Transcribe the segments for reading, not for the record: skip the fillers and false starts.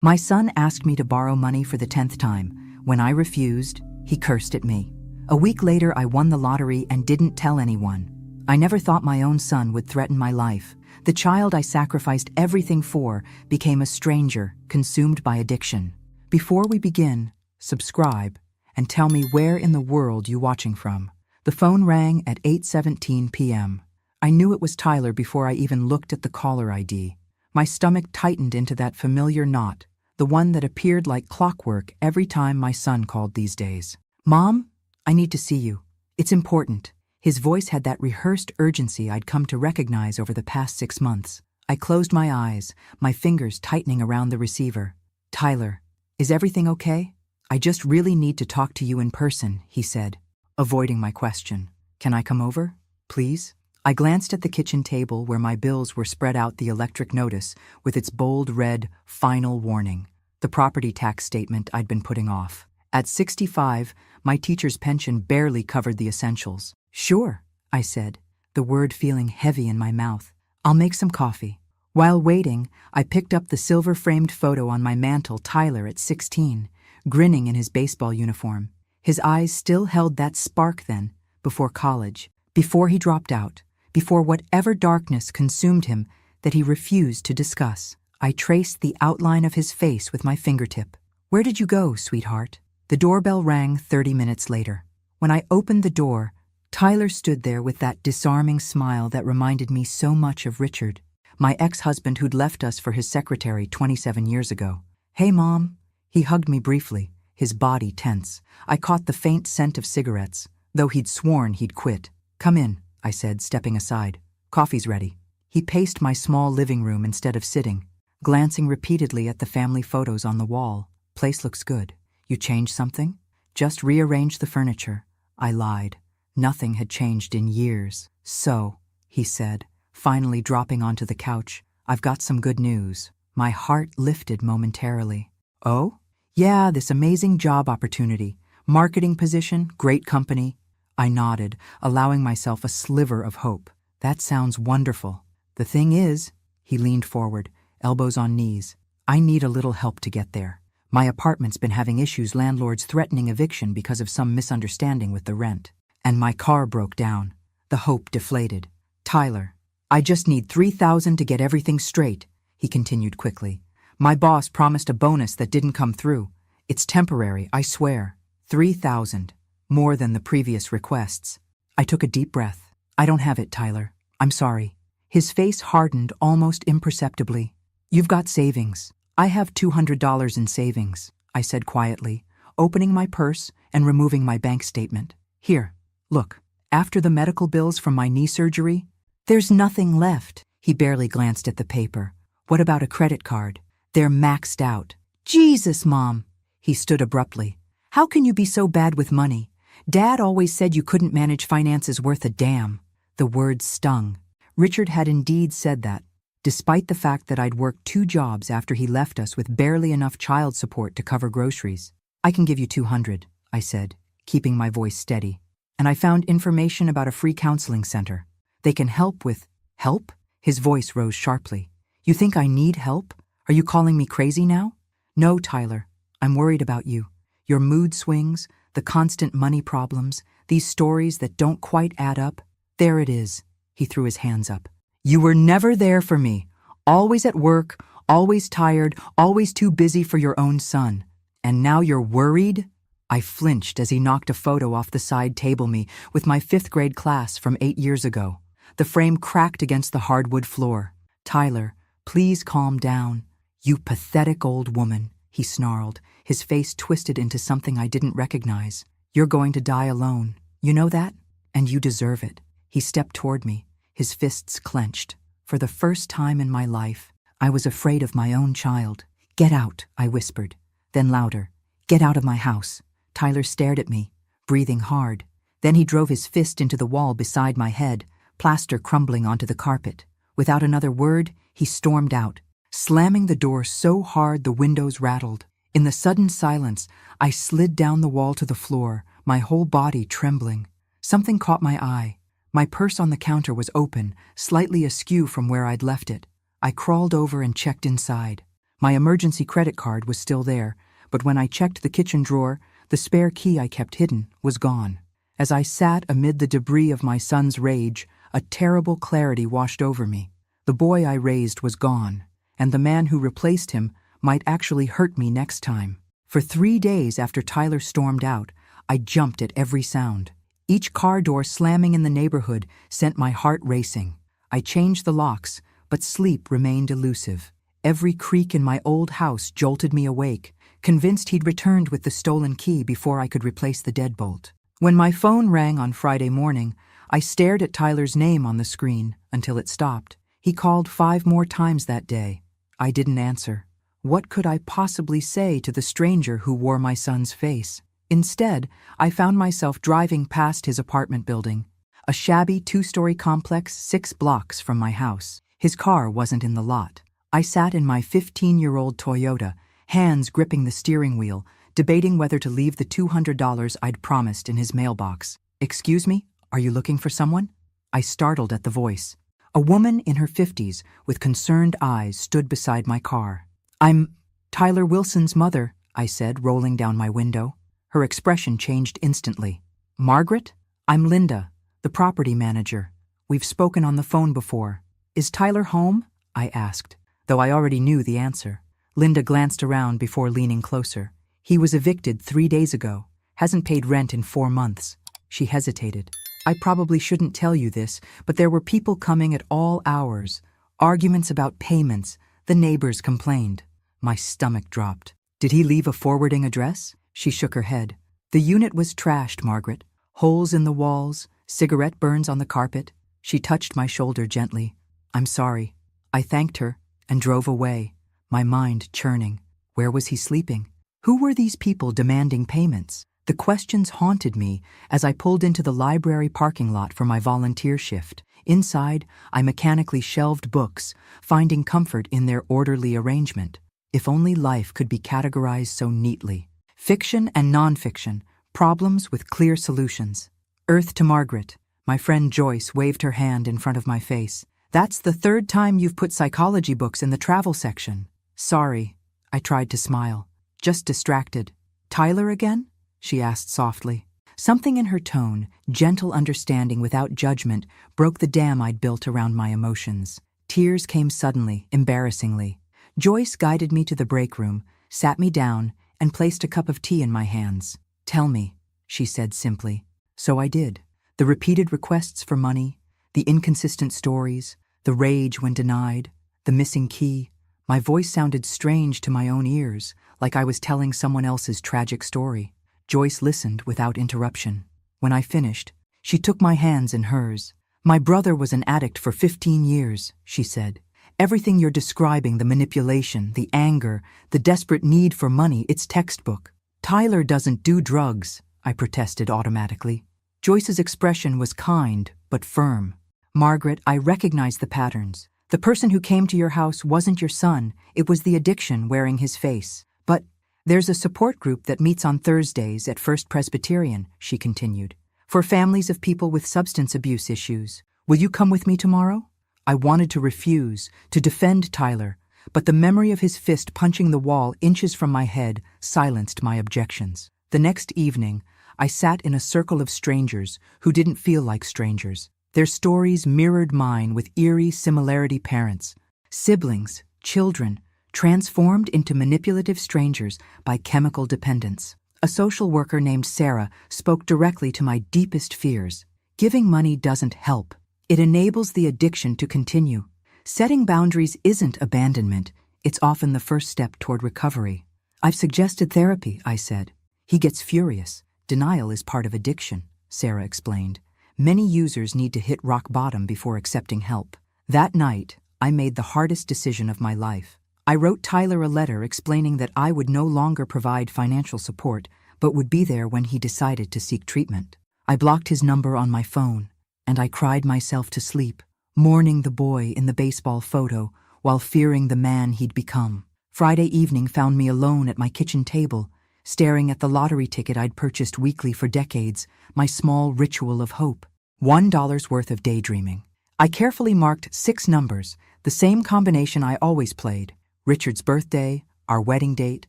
My son asked me to borrow money for the 10th time. When I refused, he cursed at me. A week later, I won the lottery and didn't tell anyone. I never thought my own son would threaten my life. The child I sacrificed everything for became a stranger, consumed by addiction. Before we begin, subscribe and tell me where in the world you're watching from. The phone rang at 8:17 p.m. I knew it was Tyler before I even looked at the caller ID. My stomach tightened into that familiar knot, the one that appeared like clockwork every time my son called these days. "Mom, I need to see you. It's important." His voice had that rehearsed urgency I'd come to recognize over the past 6 months. I closed my eyes, my fingers tightening around the receiver. "Tyler, is everything okay? I just really need to talk to you in person," he said, avoiding my question. "Can I come over, please?" I glanced at the kitchen table where my bills were spread out, the electric notice with its bold red final warning, the property tax statement I'd been putting off. At 65, my teacher's pension barely covered the essentials. "Sure," I said, the word feeling heavy in my mouth. "I'll make some coffee." While waiting, I picked up the silver-framed photo on my mantle, Tyler at 16, grinning in his baseball uniform. His eyes still held that spark then, before college, before he dropped out, before whatever darkness consumed him that he refused to discuss. I traced the outline of his face with my fingertip. "Where did you go, sweetheart?" The doorbell rang 30 minutes later. When I opened the door, Tyler stood there with that disarming smile that reminded me so much of Richard, my ex-husband who'd left us for his secretary 27 years ago. "Hey, Mom." He hugged me briefly, his body tense. I caught the faint scent of cigarettes, though he'd sworn he'd quit. "Come in," I said, stepping aside. "Coffee's ready." He paced my small living room instead of sitting, glancing repeatedly at the family photos on the wall. "Place looks good. You changed something?" "Just rearranged the furniture." I lied. Nothing had changed in years. "So," he said, finally dropping onto the couch, "I've got some good news." My heart lifted momentarily. "Oh?" "Yeah, this amazing job opportunity. Marketing position, great company." I nodded, allowing myself a sliver of hope. "That sounds wonderful. The thing is," he leaned forward, elbows on knees, "I need a little help to get there. My apartment's been having issues, landlords threatening eviction because of some misunderstanding with the rent. And my car broke down." The hope deflated. "Tyler, I just need $3,000 to get everything straight," he continued quickly. "My boss promised a bonus that didn't come through. It's temporary, I swear. $3,000. More than the previous requests." I took a deep breath. "I don't have it, Tyler. I'm sorry." His face hardened almost imperceptibly. "You've got savings." "I have $200 in savings," I said quietly, opening my purse and removing my bank statement. "Here, look. After the medical bills from my knee surgery, there's nothing left." He barely glanced at the paper. "What about a credit card?" "They're maxed out." "Jesus, Mom!" He stood abruptly. "How can you be so bad with money? Dad always said you couldn't manage finances worth a damn." The words stung. Richard had indeed said that, despite the fact that I'd worked 2 jobs after he left us with barely enough child support to cover groceries. "I can give you $200, I said, keeping my voice steady. "And I found information about a free counseling center. They can help with—" "Help?" His voice rose sharply. "You think I need help? Are you calling me crazy now?" "No, Tyler. I'm worried about you. Your mood swings, the constant money problems, these stories that don't quite add up." "There it is." He threw his hands up. "You were never there for me. Always at work, always tired, always too busy for your own son. And now you're worried?" I flinched as he knocked a photo off the side table me with my 5th grade class from 8 years ago. The frame cracked against the hardwood floor. "Tyler, please calm down." "You pathetic old woman," he snarled, his face twisted into something I didn't recognize. "You're going to die alone. You know that? And you deserve it." He stepped toward me, his fists clenched. For the first time in my life, I was afraid of my own child. "Get out," I whispered. Then louder, "Get out of my house." Tyler stared at me, breathing hard. Then he drove his fist into the wall beside my head, plaster crumbling onto the carpet. Without another word, he stormed out, slamming the door so hard the windows rattled. In the sudden silence, I slid down the wall to the floor, my whole body trembling. Something caught my eye. My purse on the counter was open, slightly askew from where I'd left it. I crawled over and checked inside. My emergency credit card was still there, but when I checked the kitchen drawer, the spare key I kept hidden was gone. As I sat amid the debris of my son's rage, a terrible clarity washed over me. The boy I raised was gone, and the man who replaced him might actually hurt me next time. For 3 days after Tyler stormed out, I jumped at every sound. Each car door slamming in the neighborhood sent my heart racing. I changed the locks, but sleep remained elusive. Every creak in my old house jolted me awake, convinced he'd returned with the stolen key before I could replace the deadbolt. When my phone rang on Friday morning, I stared at Tyler's name on the screen until it stopped. He called 5 more times that day. I didn't answer. What could I possibly say to the stranger who wore my son's face? Instead, I found myself driving past his apartment building, a shabby 2-story complex 6 blocks from my house. His car wasn't in the lot. I sat in my 15-year-old Toyota, hands gripping the steering wheel, debating whether to leave the $200 I'd promised in his mailbox. "Excuse me, are you looking for someone?" I startled at the voice. A woman in her 50s with concerned eyes stood beside my car. "I'm Tyler Wilson's mother," I said, rolling down my window. Her expression changed instantly. "Margaret? I'm Linda, the property manager. We've spoken on the phone before. Is Tyler home?" I asked, though I already knew the answer. Linda glanced around before leaning closer. "He was evicted 3 days ago. Hasn't paid rent in 4 months. She hesitated. "I probably shouldn't tell you this, but there were people coming at all hours. Arguments about payments. The neighbors complained." My stomach dropped. "Did he leave a forwarding address?" She shook her head. "The unit was trashed, Margaret. Holes in the walls, cigarette burns on the carpet." She touched my shoulder gently. "I'm sorry." I thanked her and drove away, my mind churning. Where was he sleeping? Who were these people demanding payments? The questions haunted me as I pulled into the library parking lot for my volunteer shift. Inside, I mechanically shelved books, finding comfort in their orderly arrangement. If only life could be categorized so neatly. Fiction and nonfiction, problems with clear solutions. "Earth to Margaret." My friend Joyce waved her hand in front of my face. "That's the 3rd time you've put psychology books in the travel section." "Sorry." I tried to smile. "Just distracted." "Tyler again?" she asked softly. Something in her tone, gentle understanding without judgment, broke the dam I'd built around my emotions. Tears came suddenly, embarrassingly. Joyce guided me to the break room, sat me down, and placed a cup of tea in my hands. "Tell me," she said simply. So I did. The repeated requests for money, the inconsistent stories, the rage when denied, the missing key. My voice sounded strange to my own ears, like I was telling someone else's tragic story. Joyce listened without interruption. When I finished, she took my hands in hers. "My brother was an addict for 15 years, she said. "Everything you're describing, the manipulation, the anger, the desperate need for money, it's textbook." "Tyler doesn't do drugs," I protested automatically. Joyce's expression was kind, but firm. "Margaret, I recognize the patterns. The person who came to your house wasn't your son, it was the addiction wearing his face. But there's a support group that meets on Thursdays at First Presbyterian," she continued, "for families of people with substance abuse issues. Will you come with me tomorrow?" I wanted to refuse, to defend Tyler, but the memory of his fist punching the wall inches from my head silenced my objections. The next evening, I sat in a circle of strangers who didn't feel like strangers. Their stories mirrored mine with eerie similarity: parents, siblings, children, transformed into manipulative strangers by chemical dependence. A social worker named Sarah spoke directly to my deepest fears. Giving money doesn't help. It enables the addiction to continue. Setting boundaries isn't abandonment. It's often the first step toward recovery. "I've suggested therapy," I said. "He gets furious. Denial is part of addiction," Sarah explained. "Many users need to hit rock bottom before accepting help." That night, I made the hardest decision of my life. I wrote Tyler a letter explaining that I would no longer provide financial support, but would be there when he decided to seek treatment. I blocked his number on my phone, and I cried myself to sleep, mourning the boy in the baseball photo while fearing the man he'd become. Friday evening found me alone at my kitchen table, staring at the lottery ticket I'd purchased weekly for decades, my small ritual of hope. $1 worth of daydreaming. I carefully marked 6 numbers, the same combination I always played. Richard's birthday, our wedding date,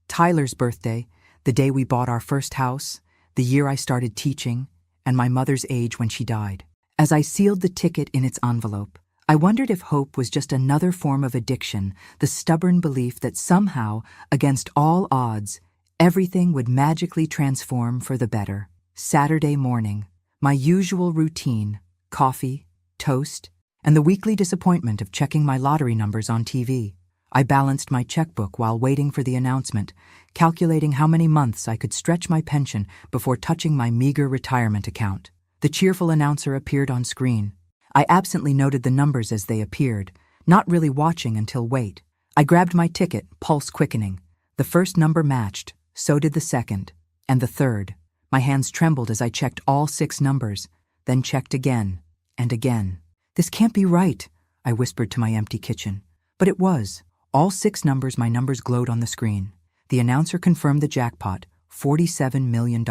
Tyler's birthday, the day we bought our first house, the year I started teaching, and my mother's age when she died. As I sealed the ticket in its envelope, I wondered if hope was just another form of addiction, the stubborn belief that somehow, against all odds, everything would magically transform for the better. Saturday morning, my usual routine, coffee, toast, and the weekly disappointment of checking my lottery numbers on TV. I balanced my checkbook while waiting for the announcement, calculating how many months I could stretch my pension before touching my meager retirement account. The cheerful announcer appeared on screen. I absently noted the numbers as they appeared, not really watching until wait. I grabbed my ticket, pulse quickening. The first number matched, so did the second, and the third. My hands trembled as I checked all 6 numbers, then checked again and again. "This can't be right," I whispered to my empty kitchen. But it was. All 6 numbers, my numbers glowed on the screen. The announcer confirmed the jackpot, $47 million.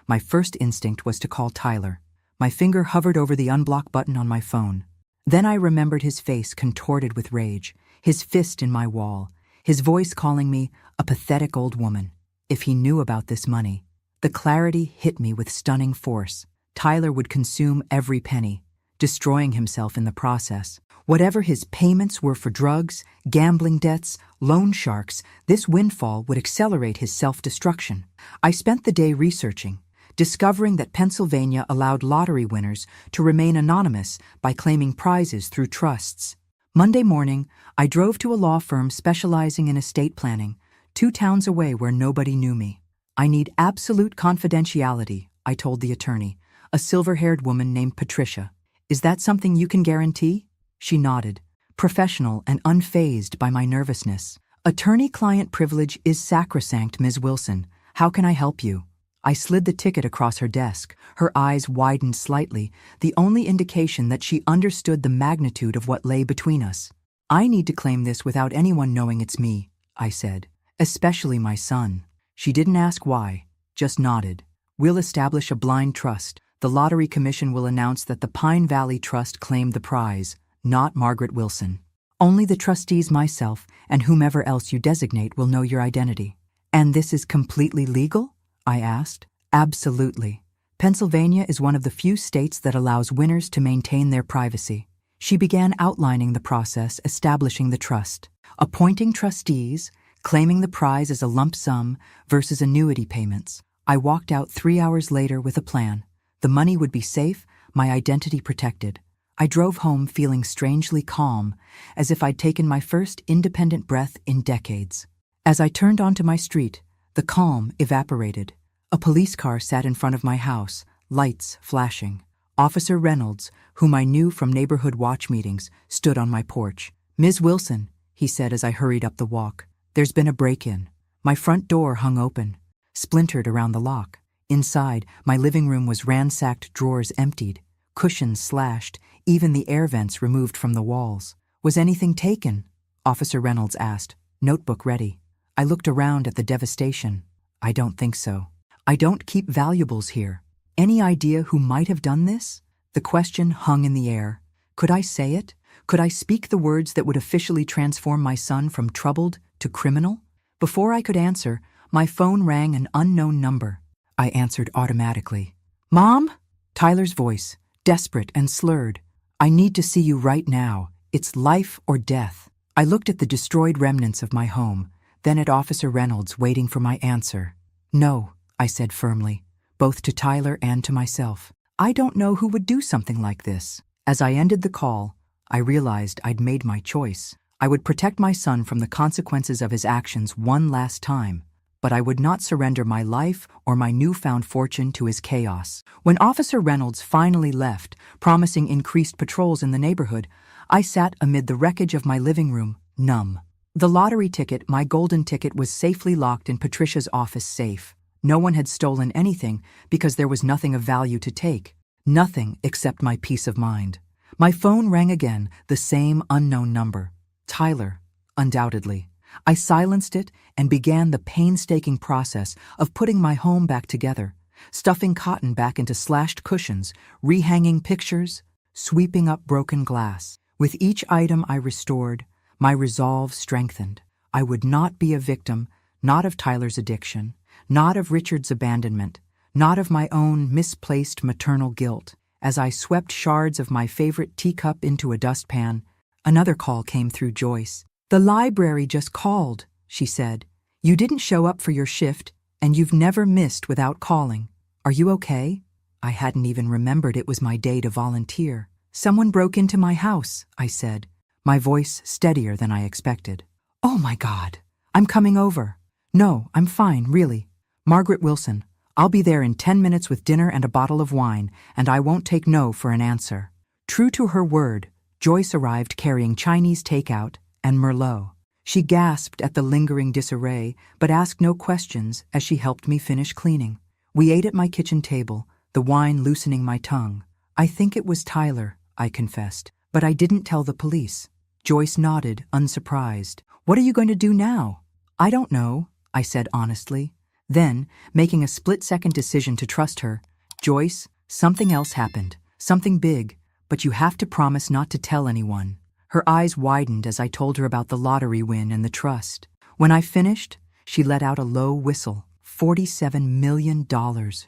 My first instinct was to call Tyler. My finger hovered over the unblock button on my phone. Then I remembered his face contorted with rage, his fist in my wall, his voice calling me a pathetic old woman. If he knew about this money. The clarity hit me with stunning force. Tyler would consume every penny, destroying himself in the process. Whatever his payments were for drugs, gambling debts, loan sharks, this windfall would accelerate his self-destruction. I spent the day researching, discovering that Pennsylvania allowed lottery winners to remain anonymous by claiming prizes through trusts. Monday morning, I drove to a law firm specializing in estate planning, 2 towns away where nobody knew me. "I need absolute confidentiality," I told the attorney, a silver-haired woman named Patricia. "Is that something you can guarantee?" She nodded, professional and unfazed by my nervousness. "Attorney-client privilege is sacrosanct, Ms. Wilson. How can I help you?" I slid the ticket across her desk. Her eyes widened slightly, the only indication that she understood the magnitude of what lay between us. "I need to claim this without anyone knowing it's me," I said. "Especially my son." She didn't ask why, just nodded. "We'll establish a blind trust. The Lottery Commission will announce that the Pine Valley Trust claimed the prize, not Margaret Wilson. Only the trustees, myself, and whomever else you designate will know your identity." "And this is completely legal?" I asked. "Absolutely. Pennsylvania is one of the few states that allows winners to maintain their privacy." She began outlining the process, establishing the trust, appointing trustees, claiming the prize as a lump sum versus annuity payments. I walked out 3 hours later with a plan. The money would be safe, my identity protected. I drove home feeling strangely calm, as if I'd taken my first independent breath in decades. As I turned onto my street, the calm evaporated. A police car sat in front of my house, lights flashing. Officer Reynolds, whom I knew from neighborhood watch meetings, stood on my porch. "Ms. Wilson," he said as I hurried up the walk, "there's been a break-in." My front door hung open, splintered around the lock. Inside, my living room was ransacked, drawers emptied, cushions slashed, even the air vents removed from the walls. "Was anything taken?" Officer Reynolds asked, notebook ready. I looked around at the devastation. "I don't think so. I don't keep valuables here." Any idea who might have done this? The question hung in the air. Could I say it? Could I speak the words that would officially transform my son from troubled to criminal? Before I could answer, my phone rang an unknown number. I answered automatically. "Mom?" Tyler's voice, desperate and slurred. "I need to see you right now. It's life or death." I looked at the destroyed remnants of my home, then at Officer Reynolds waiting for my answer. "No," I said firmly, both to Tyler and to myself. "I don't know who would do something like this." As I ended the call, I realized I'd made my choice. I would protect my son from the consequences of his actions one last time, but I would not surrender my life or my newfound fortune to his chaos. When Officer Reynolds finally left, promising increased patrols in the neighborhood, I sat amid the wreckage of my living room, numb. The lottery ticket, my golden ticket, was safely locked in Patricia's office safe. No one had stolen anything because there was nothing of value to take. Nothing except my peace of mind. My phone rang again, the same unknown number. Tyler, undoubtedly. I silenced it and began the painstaking process of putting my home back together, stuffing cotton back into slashed cushions, rehanging pictures, sweeping up broken glass. With each item I restored, my resolve strengthened. I would not be a victim, not of Tyler's addiction, not of Richard's abandonment, not of my own misplaced maternal guilt. As I swept shards of my favorite teacup into a dustpan, another call came through Joyce. "The library just called," she said. "You didn't show up for your shift, and you've never missed without calling. Are you okay?" I hadn't even remembered it was my day to volunteer. "Someone broke into my house," I said, my voice steadier than I expected. "Oh my God, I'm coming over." "No, I'm fine, really. Margaret Wilson. I'll be there in 10 minutes with dinner and a bottle of wine, and I won't take no for an answer." True to her word, Joyce arrived carrying Chinese takeout and Merlot. She gasped at the lingering disarray, but asked no questions as she helped me finish cleaning. We ate at my kitchen table, the wine loosening my tongue. "I think it was Tyler," I confessed, "but I didn't tell the police." Joyce nodded, unsurprised. "What are you going to do now?" "I don't know," I said honestly. Then, making a split-second decision to trust her, "Joyce, something else happened. Something big, but you have to promise not to tell anyone." Her eyes widened as I told her about the lottery win and the trust. When I finished, she let out a low whistle. $47 million,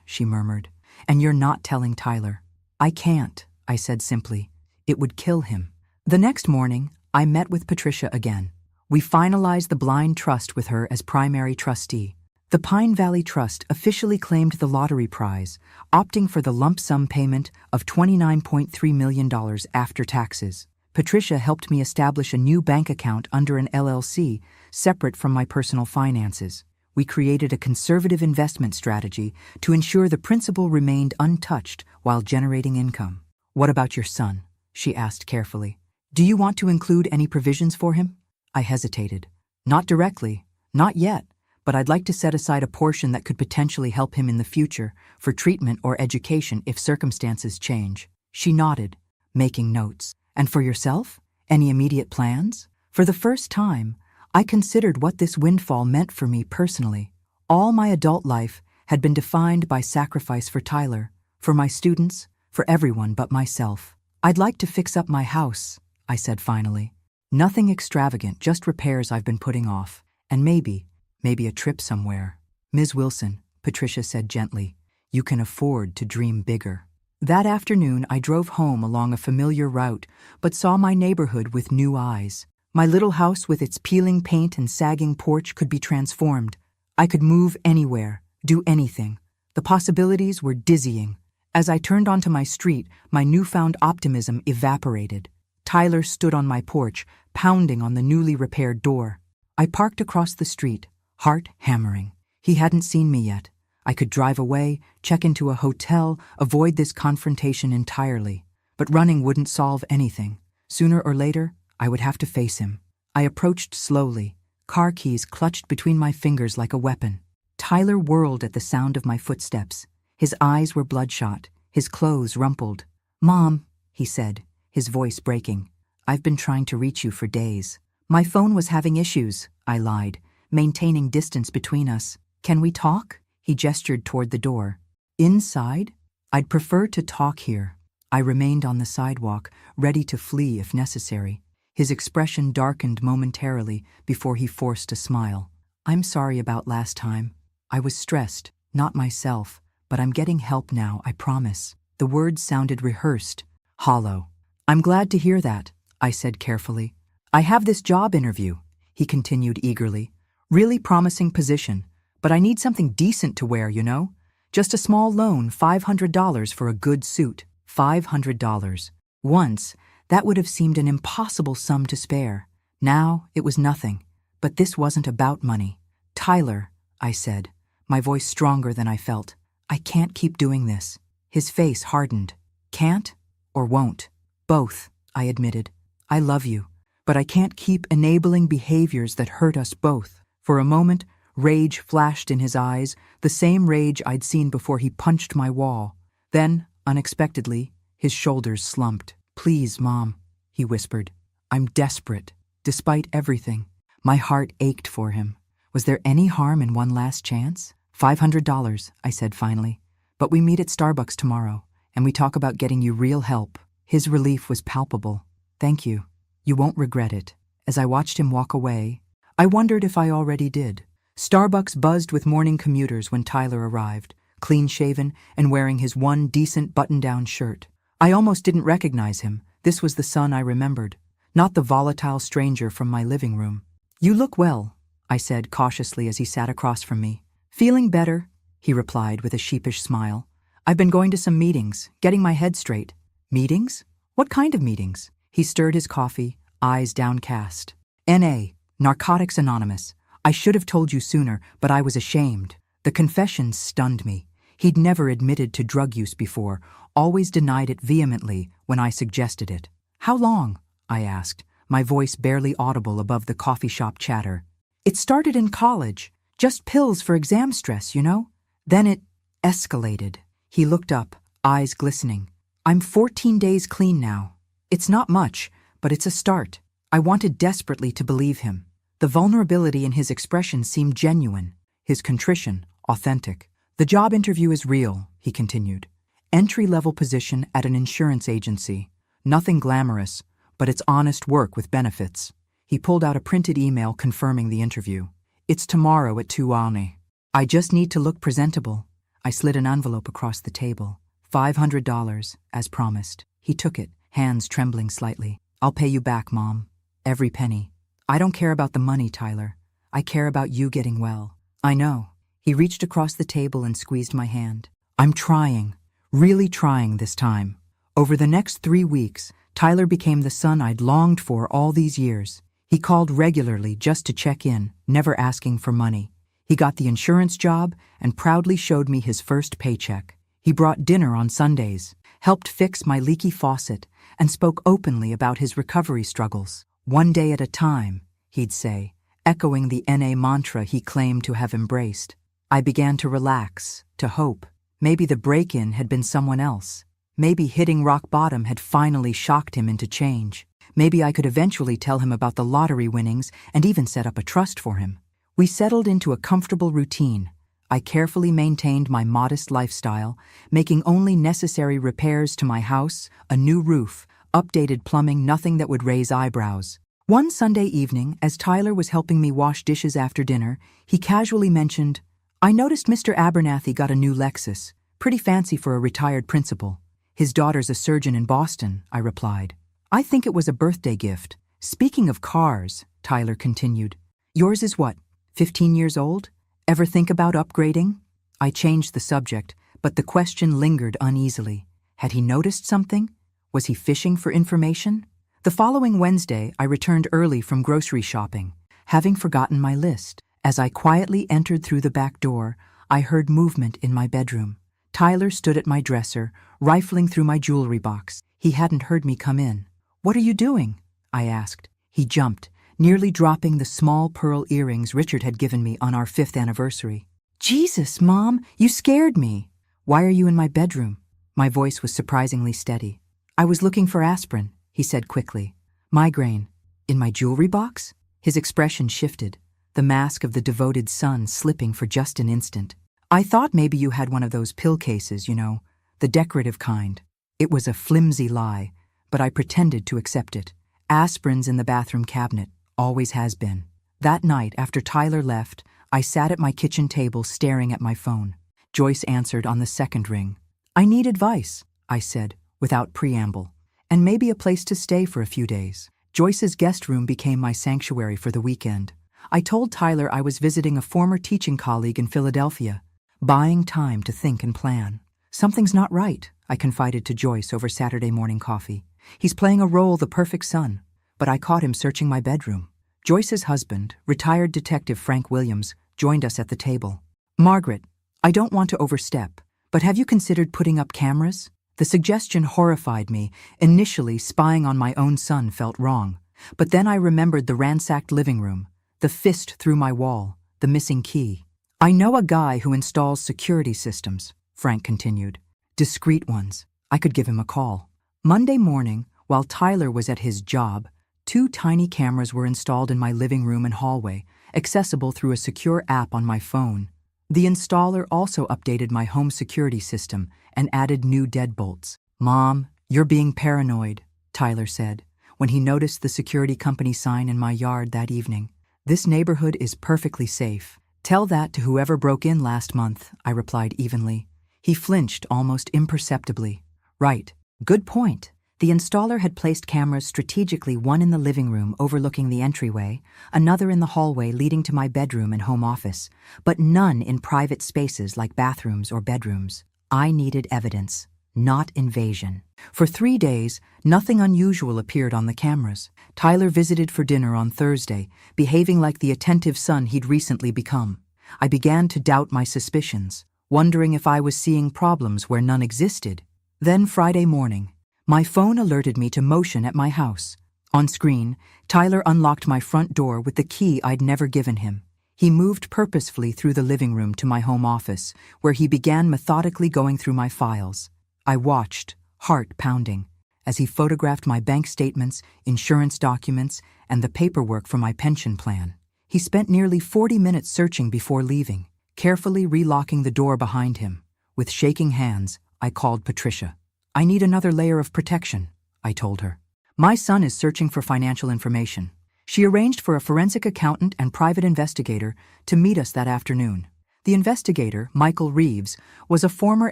she murmured. "And you're not telling Tyler." "I can't," I said simply. "It would kill him." The next morning, I met with Patricia again. We finalized the blind trust with her as primary trustee. The Pine Valley Trust officially claimed the lottery prize, opting for the lump sum payment of $29.3 million after taxes. Patricia helped me establish a new bank account under an LLC, separate from my personal finances. We created a conservative investment strategy to ensure the principal remained untouched while generating income. "What about your son?" she asked carefully. "Do you want to include any provisions for him?" I hesitated. "Not directly, not yet, but I'd like to set aside a portion that could potentially help him in the future for treatment or education if circumstances change." She nodded, making notes. "And for yourself? Any immediate plans?" For the first time, I considered what this windfall meant for me personally. All my adult life had been defined by sacrifice for Tyler, for my students, for everyone but myself. "I'd like to fix up my house," I said finally. "Nothing extravagant, just repairs I've been putting off. And maybe a trip somewhere." "Ms. Wilson," Patricia said gently, "you can afford to dream bigger." That afternoon, I drove home along a familiar route, but saw my neighborhood with new eyes. My little house with its peeling paint and sagging porch could be transformed. I could move anywhere, do anything. The possibilities were dizzying. As I turned onto my street, my newfound optimism evaporated. Tyler stood on my porch, pounding on the newly repaired door. I parked across the street, heart hammering. He hadn't seen me yet. I could drive away, check into a hotel, avoid this confrontation entirely. But running wouldn't solve anything. Sooner or later, I would have to face him. I approached slowly, car keys clutched between my fingers like a weapon. Tyler whirled at the sound of my footsteps. His eyes were bloodshot, his clothes rumpled. "Mom," he said, his voice breaking. "I've been trying to reach you for days." "My phone was having issues," I lied, maintaining distance between us. "Can we talk?" He gestured toward the door. "Inside? I'd prefer to talk here." I remained on the sidewalk, ready to flee if necessary. His expression darkened momentarily before he forced a smile. "I'm sorry about last time. I was stressed, not myself, but I'm getting help now, I promise." The words sounded rehearsed, hollow. "I'm glad to hear that," I said carefully. "I have this job interview," he continued eagerly. "Really promising position, but I need something decent to wear, you know? Just a small loan, $500 for a good suit." $500. Once, that would have seemed an impossible sum to spare. Now, it was nothing. But this wasn't about money. "Tyler," I said, my voice stronger than I felt, "I can't keep doing this." His face hardened. "Can't or won't?" "Both," I admitted. "I love you, but I can't keep enabling behaviors that hurt us both." For a moment, rage flashed in his eyes, the same rage I'd seen before he punched my wall. Then, unexpectedly, his shoulders slumped. "Please, Mom," he whispered. "I'm desperate. Despite everything." My heart ached for him. Was there any harm in one last chance? $500, I said finally. "But we meet at Starbucks tomorrow, and we talk about getting you real help." His relief was palpable. "Thank you. You won't regret it." As I watched him walk away, I wondered if I already did. Starbucks buzzed with morning commuters when Tyler arrived, clean-shaven and wearing his one decent button-down shirt. I almost didn't recognize him. This was the son I remembered, not the volatile stranger from my living room. "You look well," I said cautiously as he sat across from me. "Feeling better," he replied with a sheepish smile. "I've been going to some meetings, getting my head straight." "Meetings? What kind of meetings?" He stirred his coffee, eyes downcast. "NA, Narcotics Anonymous. I should have told you sooner, but I was ashamed." The confession stunned me. He'd never admitted to drug use before, always denied it vehemently when I suggested it. "How long?" I asked, my voice barely audible above the coffee shop chatter. "It started in college. Just pills for exam stress, you know? Then it escalated." He looked up, eyes glistening. "I'm 14 days clean now. It's not much, but it's a start." I wanted desperately to believe him. The vulnerability in his expression seemed genuine, his contrition authentic. "The job interview is real," he continued. "Entry-level position at an insurance agency. Nothing glamorous, but it's honest work with benefits." He pulled out a printed email confirming the interview. "It's tomorrow at 2 AM. I just need to look presentable." I slid an envelope across the table. $500, as promised. He took it, hands trembling slightly. "I'll pay you back, Mom. Every penny. I don't care about the money, Tyler. I care about you getting well." "I know." He reached across the table and squeezed my hand. "I'm trying, really trying this time." Over the next 3 weeks, Tyler became the son I'd longed for all these years. He called regularly just to check in, never asking for money. He got the insurance job and proudly showed me his first paycheck. He brought dinner on Sundays, helped fix my leaky faucet, and spoke openly about his recovery struggles. "One day at a time," he'd say, echoing the NA mantra he claimed to have embraced. I began to relax, to hope. Maybe the break-in had been someone else. Maybe hitting rock bottom had finally shocked him into change. Maybe I could eventually tell him about the lottery winnings and even set up a trust for him. We settled into a comfortable routine. I carefully maintained my modest lifestyle, making only necessary repairs to my house, a new roof, updated plumbing, nothing that would raise eyebrows. One Sunday evening, as Tyler was helping me wash dishes after dinner, he casually mentioned, "I noticed Mr. Abernathy got a new Lexus. Pretty fancy for a retired principal." "His daughter's a surgeon in Boston," I replied. "I think it was a birthday gift." "Speaking of cars," Tyler continued, "yours is what, 15 years old? Ever think about upgrading?" I changed the subject, but the question lingered uneasily. Had he noticed something? Was he fishing for information? The following Wednesday, I returned early from grocery shopping, having forgotten my list. As I quietly entered through the back door, I heard movement in my bedroom. Tyler stood at my dresser, rifling through my jewelry box. He hadn't heard me come in. "What are you doing?" I asked. He jumped, nearly dropping the small pearl earrings Richard had given me on our 5th anniversary. "Jesus, Mom, you scared me." "Why are you in my bedroom?" My voice was surprisingly steady. "I was looking for aspirin," he said quickly. "Migraine." "In my jewelry box?" His expression shifted, the mask of the devoted son slipping for just an instant. "I thought maybe you had one of those pill cases, you know, the decorative kind." It was a flimsy lie, but I pretended to accept it. "Aspirin's in the bathroom cabinet, always has been." That night, after Tyler left, I sat at my kitchen table staring at my phone. Joyce answered on the second ring. "I need advice," I said, without preamble, "and maybe a place to stay for a few days." Joyce's guest room became my sanctuary for the weekend. I told Tyler I was visiting a former teaching colleague in Philadelphia, buying time to think and plan. "Something's not right," I confided to Joyce over Saturday morning coffee. "He's playing a role the perfect son." But I caught him searching my bedroom. Joyce's husband, retired Detective Frank Williams, joined us at the table. "Margaret, I don't want to overstep, but have you considered putting up cameras?" The suggestion horrified me. Initially, spying on my own son felt wrong. But then I remembered the ransacked living room, the fist through my wall, the missing key. "I know a guy who installs security systems," Frank continued. "Discreet ones. I could give him a call." Monday morning, while Tyler was at his job, 2 tiny cameras were installed in my living room and hallway, accessible through a secure app on my phone. The installer also updated my home security system and added new deadbolts. "Mom, you're being paranoid," Tyler said, when he noticed the security company sign in my yard that evening. This neighborhood is perfectly safe. Tell that to whoever broke in last month, I replied evenly. He flinched almost imperceptibly. Right. Good point. The installer had placed cameras strategically, one in the living room overlooking the entryway, another in the hallway leading to my bedroom and home office, but none in private spaces like bathrooms or bedrooms. I needed evidence, not invasion. For 3 days, nothing unusual appeared on the cameras. Tyler visited for dinner on Thursday, behaving like the attentive son he'd recently become. I began to doubt my suspicions, wondering if I was seeing problems where none existed. Then Friday morning, my phone alerted me to motion at my house. On screen, Tyler unlocked my front door with the key I'd never given him. He moved purposefully through the living room to my home office, where he began methodically going through my files. I watched, heart pounding, as he photographed my bank statements, insurance documents, and the paperwork for my pension plan. He spent nearly 40 minutes searching before leaving, carefully relocking the door behind him. With shaking hands, I called Patricia. I need another layer of protection, I told her. My son is searching for financial information. She arranged for a forensic accountant and private investigator to meet us that afternoon. The investigator, Michael Reeves, was a former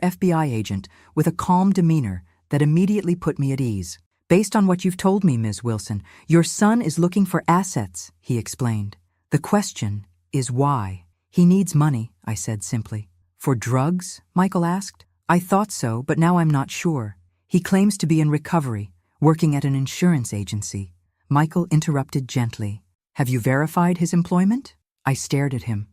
FBI agent with a calm demeanor that immediately put me at ease. Based on what you've told me, Ms. Wilson, your son is looking for assets, he explained. The question is why? He needs money, I said simply. For drugs? Michael asked. I thought so, but now I'm not sure. He claims to be in recovery, working at an insurance agency. Michael interrupted gently. Have you verified his employment? I stared at him.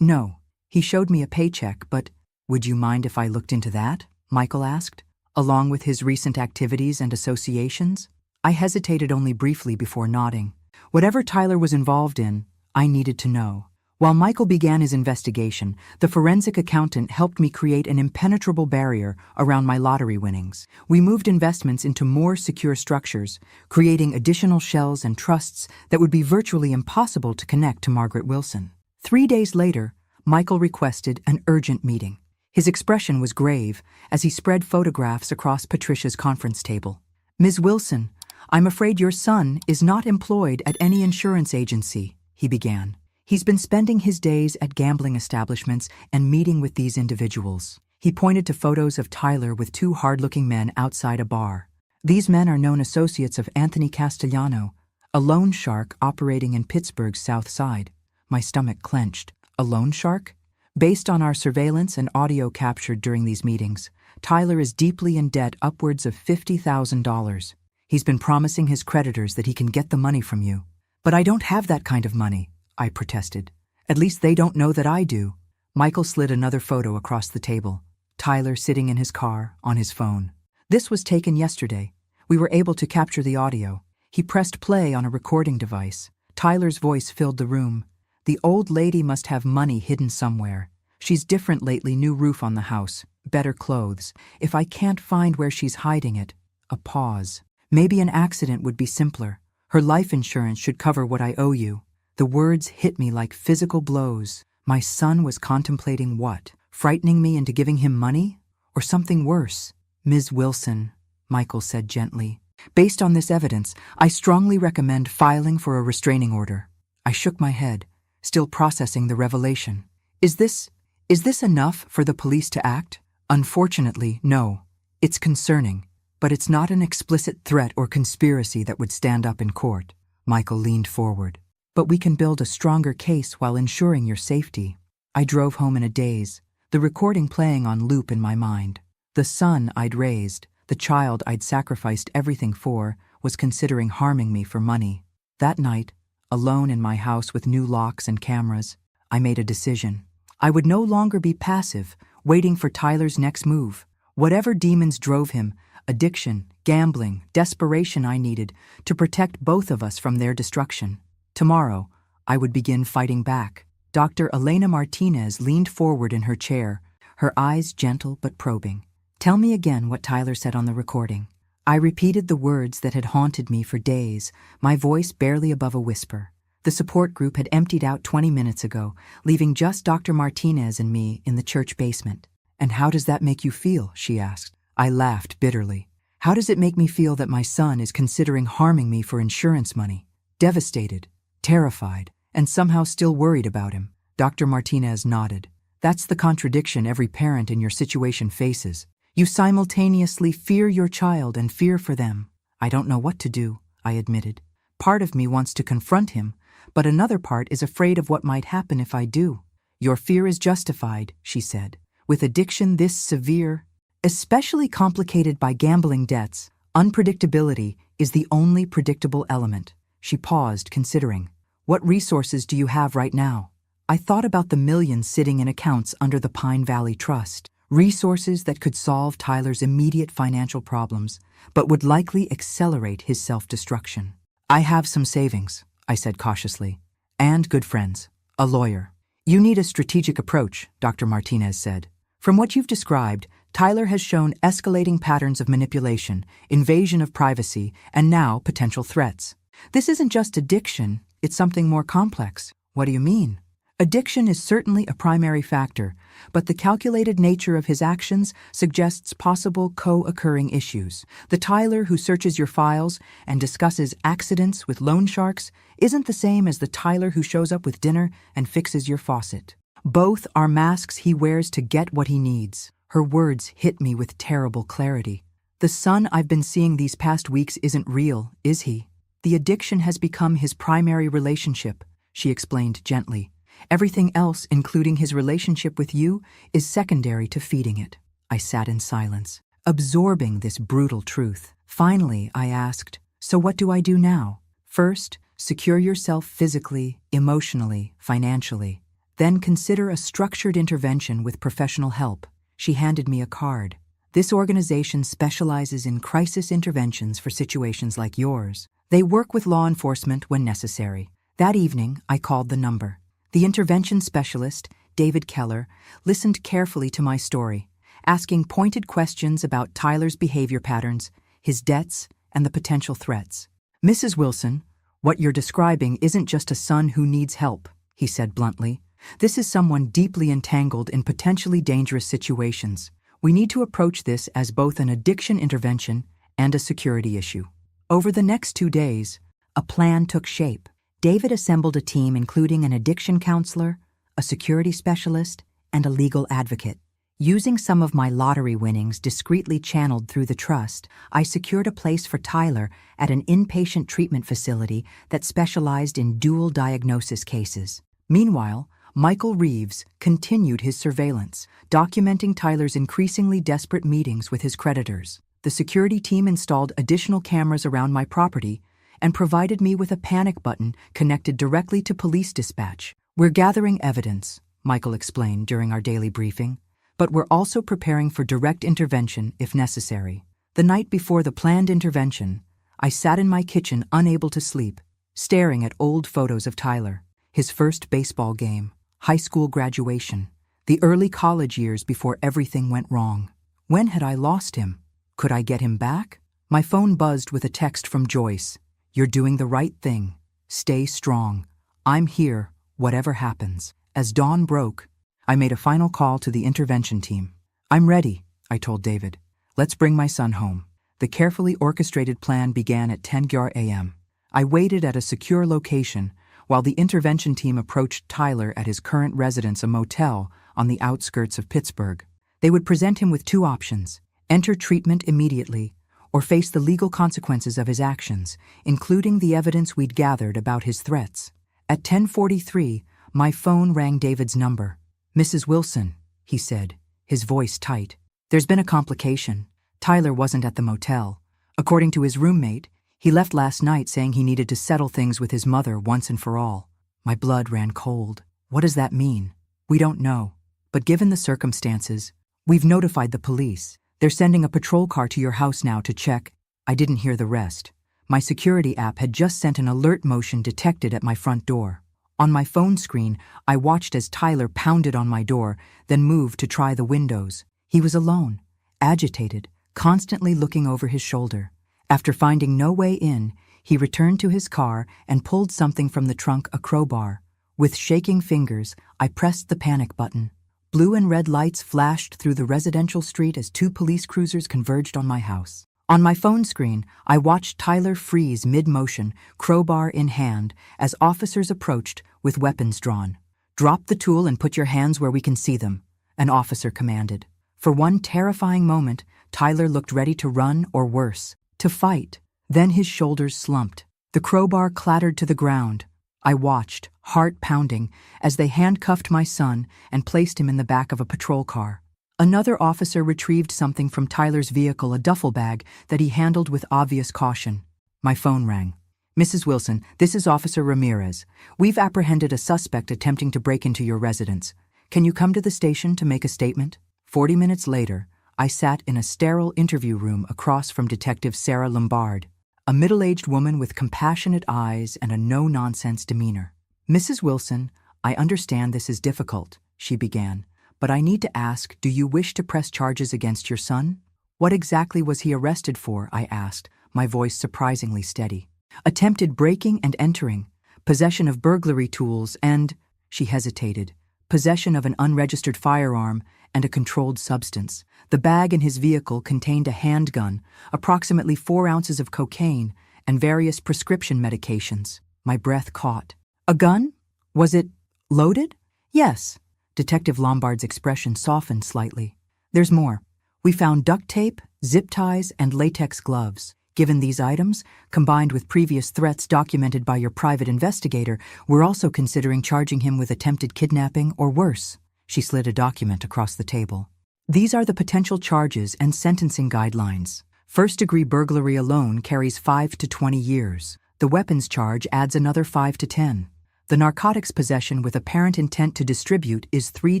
No. He showed me a paycheck, but would you mind if I looked into that? Michael asked, along with his recent activities and associations. I hesitated only briefly before nodding. Whatever Tyler was involved in, I needed to know. While Michael began his investigation, the forensic accountant helped me create an impenetrable barrier around my lottery winnings. We moved investments into more secure structures, creating additional shells and trusts that would be virtually impossible to connect to Margaret Wilson. 3 days later, Michael requested an urgent meeting. His expression was grave as he spread photographs across Patricia's conference table. Ms. Wilson, I'm afraid your son is not employed at any insurance agency, he began. He's been spending his days at gambling establishments and meeting with these individuals. He pointed to photos of Tyler with 2 hard-looking men outside a bar. These men are known associates of Anthony Castellano, a loan shark operating in Pittsburgh's South Side. My stomach clenched. A loan shark? Based on our surveillance and audio captured during these meetings, Tyler is deeply in debt, upwards of $50,000. He's been promising his creditors that he can get the money from you. But I don't have that kind of money, I protested. At least they don't know that I do. Michael slid another photo across the table. Tyler sitting in his car, on his phone. This was taken yesterday. We were able to capture the audio. He pressed play on a recording device. Tyler's voice filled the room. The old lady must have money hidden somewhere. She's different lately, new roof on the house, better clothes. If I can't find where she's hiding it, a pause. Maybe an accident would be simpler. Her life insurance should cover what I owe you. The words hit me like physical blows. My son was contemplating what? Frightening me into giving him money? Or something worse? Ms. Wilson, Michael said gently. Based on this evidence, I strongly recommend filing for a restraining order. I shook my head, still processing the revelation. Is this enough for the police to act? Unfortunately, no. It's concerning, but it's not an explicit threat or conspiracy that would stand up in court. Michael leaned forward. But we can build a stronger case while ensuring your safety. I drove home in a daze, the recording playing on loop in my mind. The son I'd raised, the child I'd sacrificed everything for, was considering harming me for money. That night, alone in my house with new locks and cameras, I made a decision. I would no longer be passive, waiting for Tyler's next move. Whatever demons drove him, addiction, gambling, desperation, I needed to protect both of us from their destruction. Tomorrow, I would begin fighting back. Dr. Elena Martinez leaned forward in her chair, her eyes gentle but probing. Tell me again what Tyler said on the recording. I repeated the words that had haunted me for days, my voice barely above a whisper. The support group had emptied out 20 minutes ago, leaving just Dr. Martinez and me in the church basement. And how does that make you feel? She asked. I laughed bitterly. How does it make me feel that my son is considering harming me for insurance money? Devastated. terrified, and somehow still worried about him. Dr. Martinez nodded. That's the contradiction every parent in your situation faces. You simultaneously fear your child and fear for them. I don't know what to do, I admitted. Part of me wants to confront him, but another part is afraid of what might happen if I do. Your fear is justified, she said. With addiction this severe, especially complicated by gambling debts, unpredictability is the only predictable element. She paused, considering. What resources do you have right now? I thought about the millions sitting in accounts under the Pine Valley Trust. Resources that could solve Tyler's immediate financial problems, but would likely accelerate his self-destruction. I have some savings, I said cautiously, and good friends, a lawyer. You need a strategic approach, Dr. Martinez said. From what you've described, Tyler has shown escalating patterns of manipulation, invasion of privacy, and now potential threats. This isn't just addiction, it's something more complex. What do you mean? Addiction is certainly a primary factor, but the calculated nature of his actions suggests possible co-occurring issues. The Tyler who searches your files and discusses accidents with loan sharks isn't the same as the Tyler who shows up with dinner and fixes your faucet. Both are masks he wears to get what he needs. Her words hit me with terrible clarity. The son I've been seeing these past weeks isn't real, is he? The addiction has become his primary relationship, she explained gently. Everything else, including his relationship with you, is secondary to feeding it. I sat in silence, absorbing this brutal truth. Finally, I asked, so what do I do now? First, secure yourself physically, emotionally, financially. Then consider a structured intervention with professional help. She handed me a card. This organization specializes in crisis interventions for situations like yours. They work with law enforcement when necessary. That evening, I called the number. The intervention specialist, David Keller, listened carefully to my story, asking pointed questions about Tyler's behavior patterns, his debts, and the potential threats. Mrs. Wilson, what you're describing isn't just a son who needs help, he said bluntly. This is someone deeply entangled in potentially dangerous situations. We need to approach this as both an addiction intervention and a security issue. Over the next 2 days, a plan took shape. David assembled a team including an addiction counselor, a security specialist, and a legal advocate. Using some of my lottery winnings discreetly channeled through the trust, I secured a place for Tyler at an inpatient treatment facility that specialized in dual diagnosis cases. Meanwhile, Michael Reeves continued his surveillance, documenting Tyler's increasingly desperate meetings with his creditors. The security team installed additional cameras around my property and provided me with a panic button connected directly to police dispatch. We're gathering evidence, Michael explained during our daily briefing, but we're also preparing for direct intervention if necessary. The night before the planned intervention, I sat in my kitchen unable to sleep, staring at old photos of Tyler, his first baseball game, high school graduation, the early college years before everything went wrong. When had I lost him? Could I get him back? My phone buzzed with a text from Joyce. You're doing the right thing. Stay strong. I'm here, whatever happens. As dawn broke, I made a final call to the intervention team. I'm ready, I told David. Let's bring my son home. The carefully orchestrated plan began at 10 a.m. I waited at a secure location while the intervention team approached Tyler at his current residence, a motel on the outskirts of Pittsburgh. They would present him with 2 options: enter treatment immediately or face the legal consequences of his actions, including the evidence we'd gathered about his threats. At 10:43, my phone rang David's number. Mrs. Wilson, he said, his voice tight. There's been a complication. Tyler wasn't at the motel. According to his roommate, he left last night saying he needed to settle things with his mother once and for all. My blood ran cold. What does that mean? We don't know. But given the circumstances, we've notified the police. They're sending a patrol car to your house now to check. I didn't hear the rest. My security app had just sent an alert motion detected at my front door. On my phone screen, I watched as Tyler pounded on my door, then moved to try the windows. He was alone, agitated, constantly looking over his shoulder. After finding no way in, he returned to his car and pulled something from the trunk, a crowbar. With shaking fingers, I pressed the panic button. Blue and red lights flashed through the residential street as 2 police cruisers converged on my house. On my phone screen, I watched Tyler freeze mid-motion, crowbar in hand, as officers approached with weapons drawn. "Drop the tool and put your hands where we can see them," an officer commanded. For one terrifying moment, Tyler looked ready to run or worse, to fight. Then his shoulders slumped. The crowbar clattered to the ground. I watched, heart pounding, as they handcuffed my son and placed him in the back of a patrol car. Another officer retrieved something from Tyler's vehicle, a duffel bag that he handled with obvious caution. My phone rang. "Mrs. Wilson, this is Officer Ramirez. We've apprehended a suspect attempting to break into your residence. Can you come to the station to make a statement?" 40 minutes later, I sat in a sterile interview room across from Detective Sarah Lombard, a middle-aged woman with compassionate eyes and a no-nonsense demeanor. "Mrs. Wilson, I understand this is difficult," she began, "but I need to ask, do you wish to press charges against your son?" "What exactly was he arrested for?" I asked, my voice surprisingly steady. "Attempted breaking and entering, possession of burglary tools, and," she hesitated, "possession of an unregistered firearm and a controlled substance. The bag in his vehicle contained a handgun, approximately 4 ounces of cocaine, and various prescription medications." My breath caught. "A gun? Was it loaded?" "Yes." Detective Lombard's expression softened slightly. "There's more. We found duct tape, zip ties, and latex gloves. Given these items, combined with previous threats documented by your private investigator, we're also considering charging him with attempted kidnapping or worse." She slid a document across the table. "These are the potential charges and sentencing guidelines. First-degree burglary alone carries 5 to 20 years. The weapons charge adds another 5 to 10. The narcotics possession with apparent intent to distribute is 3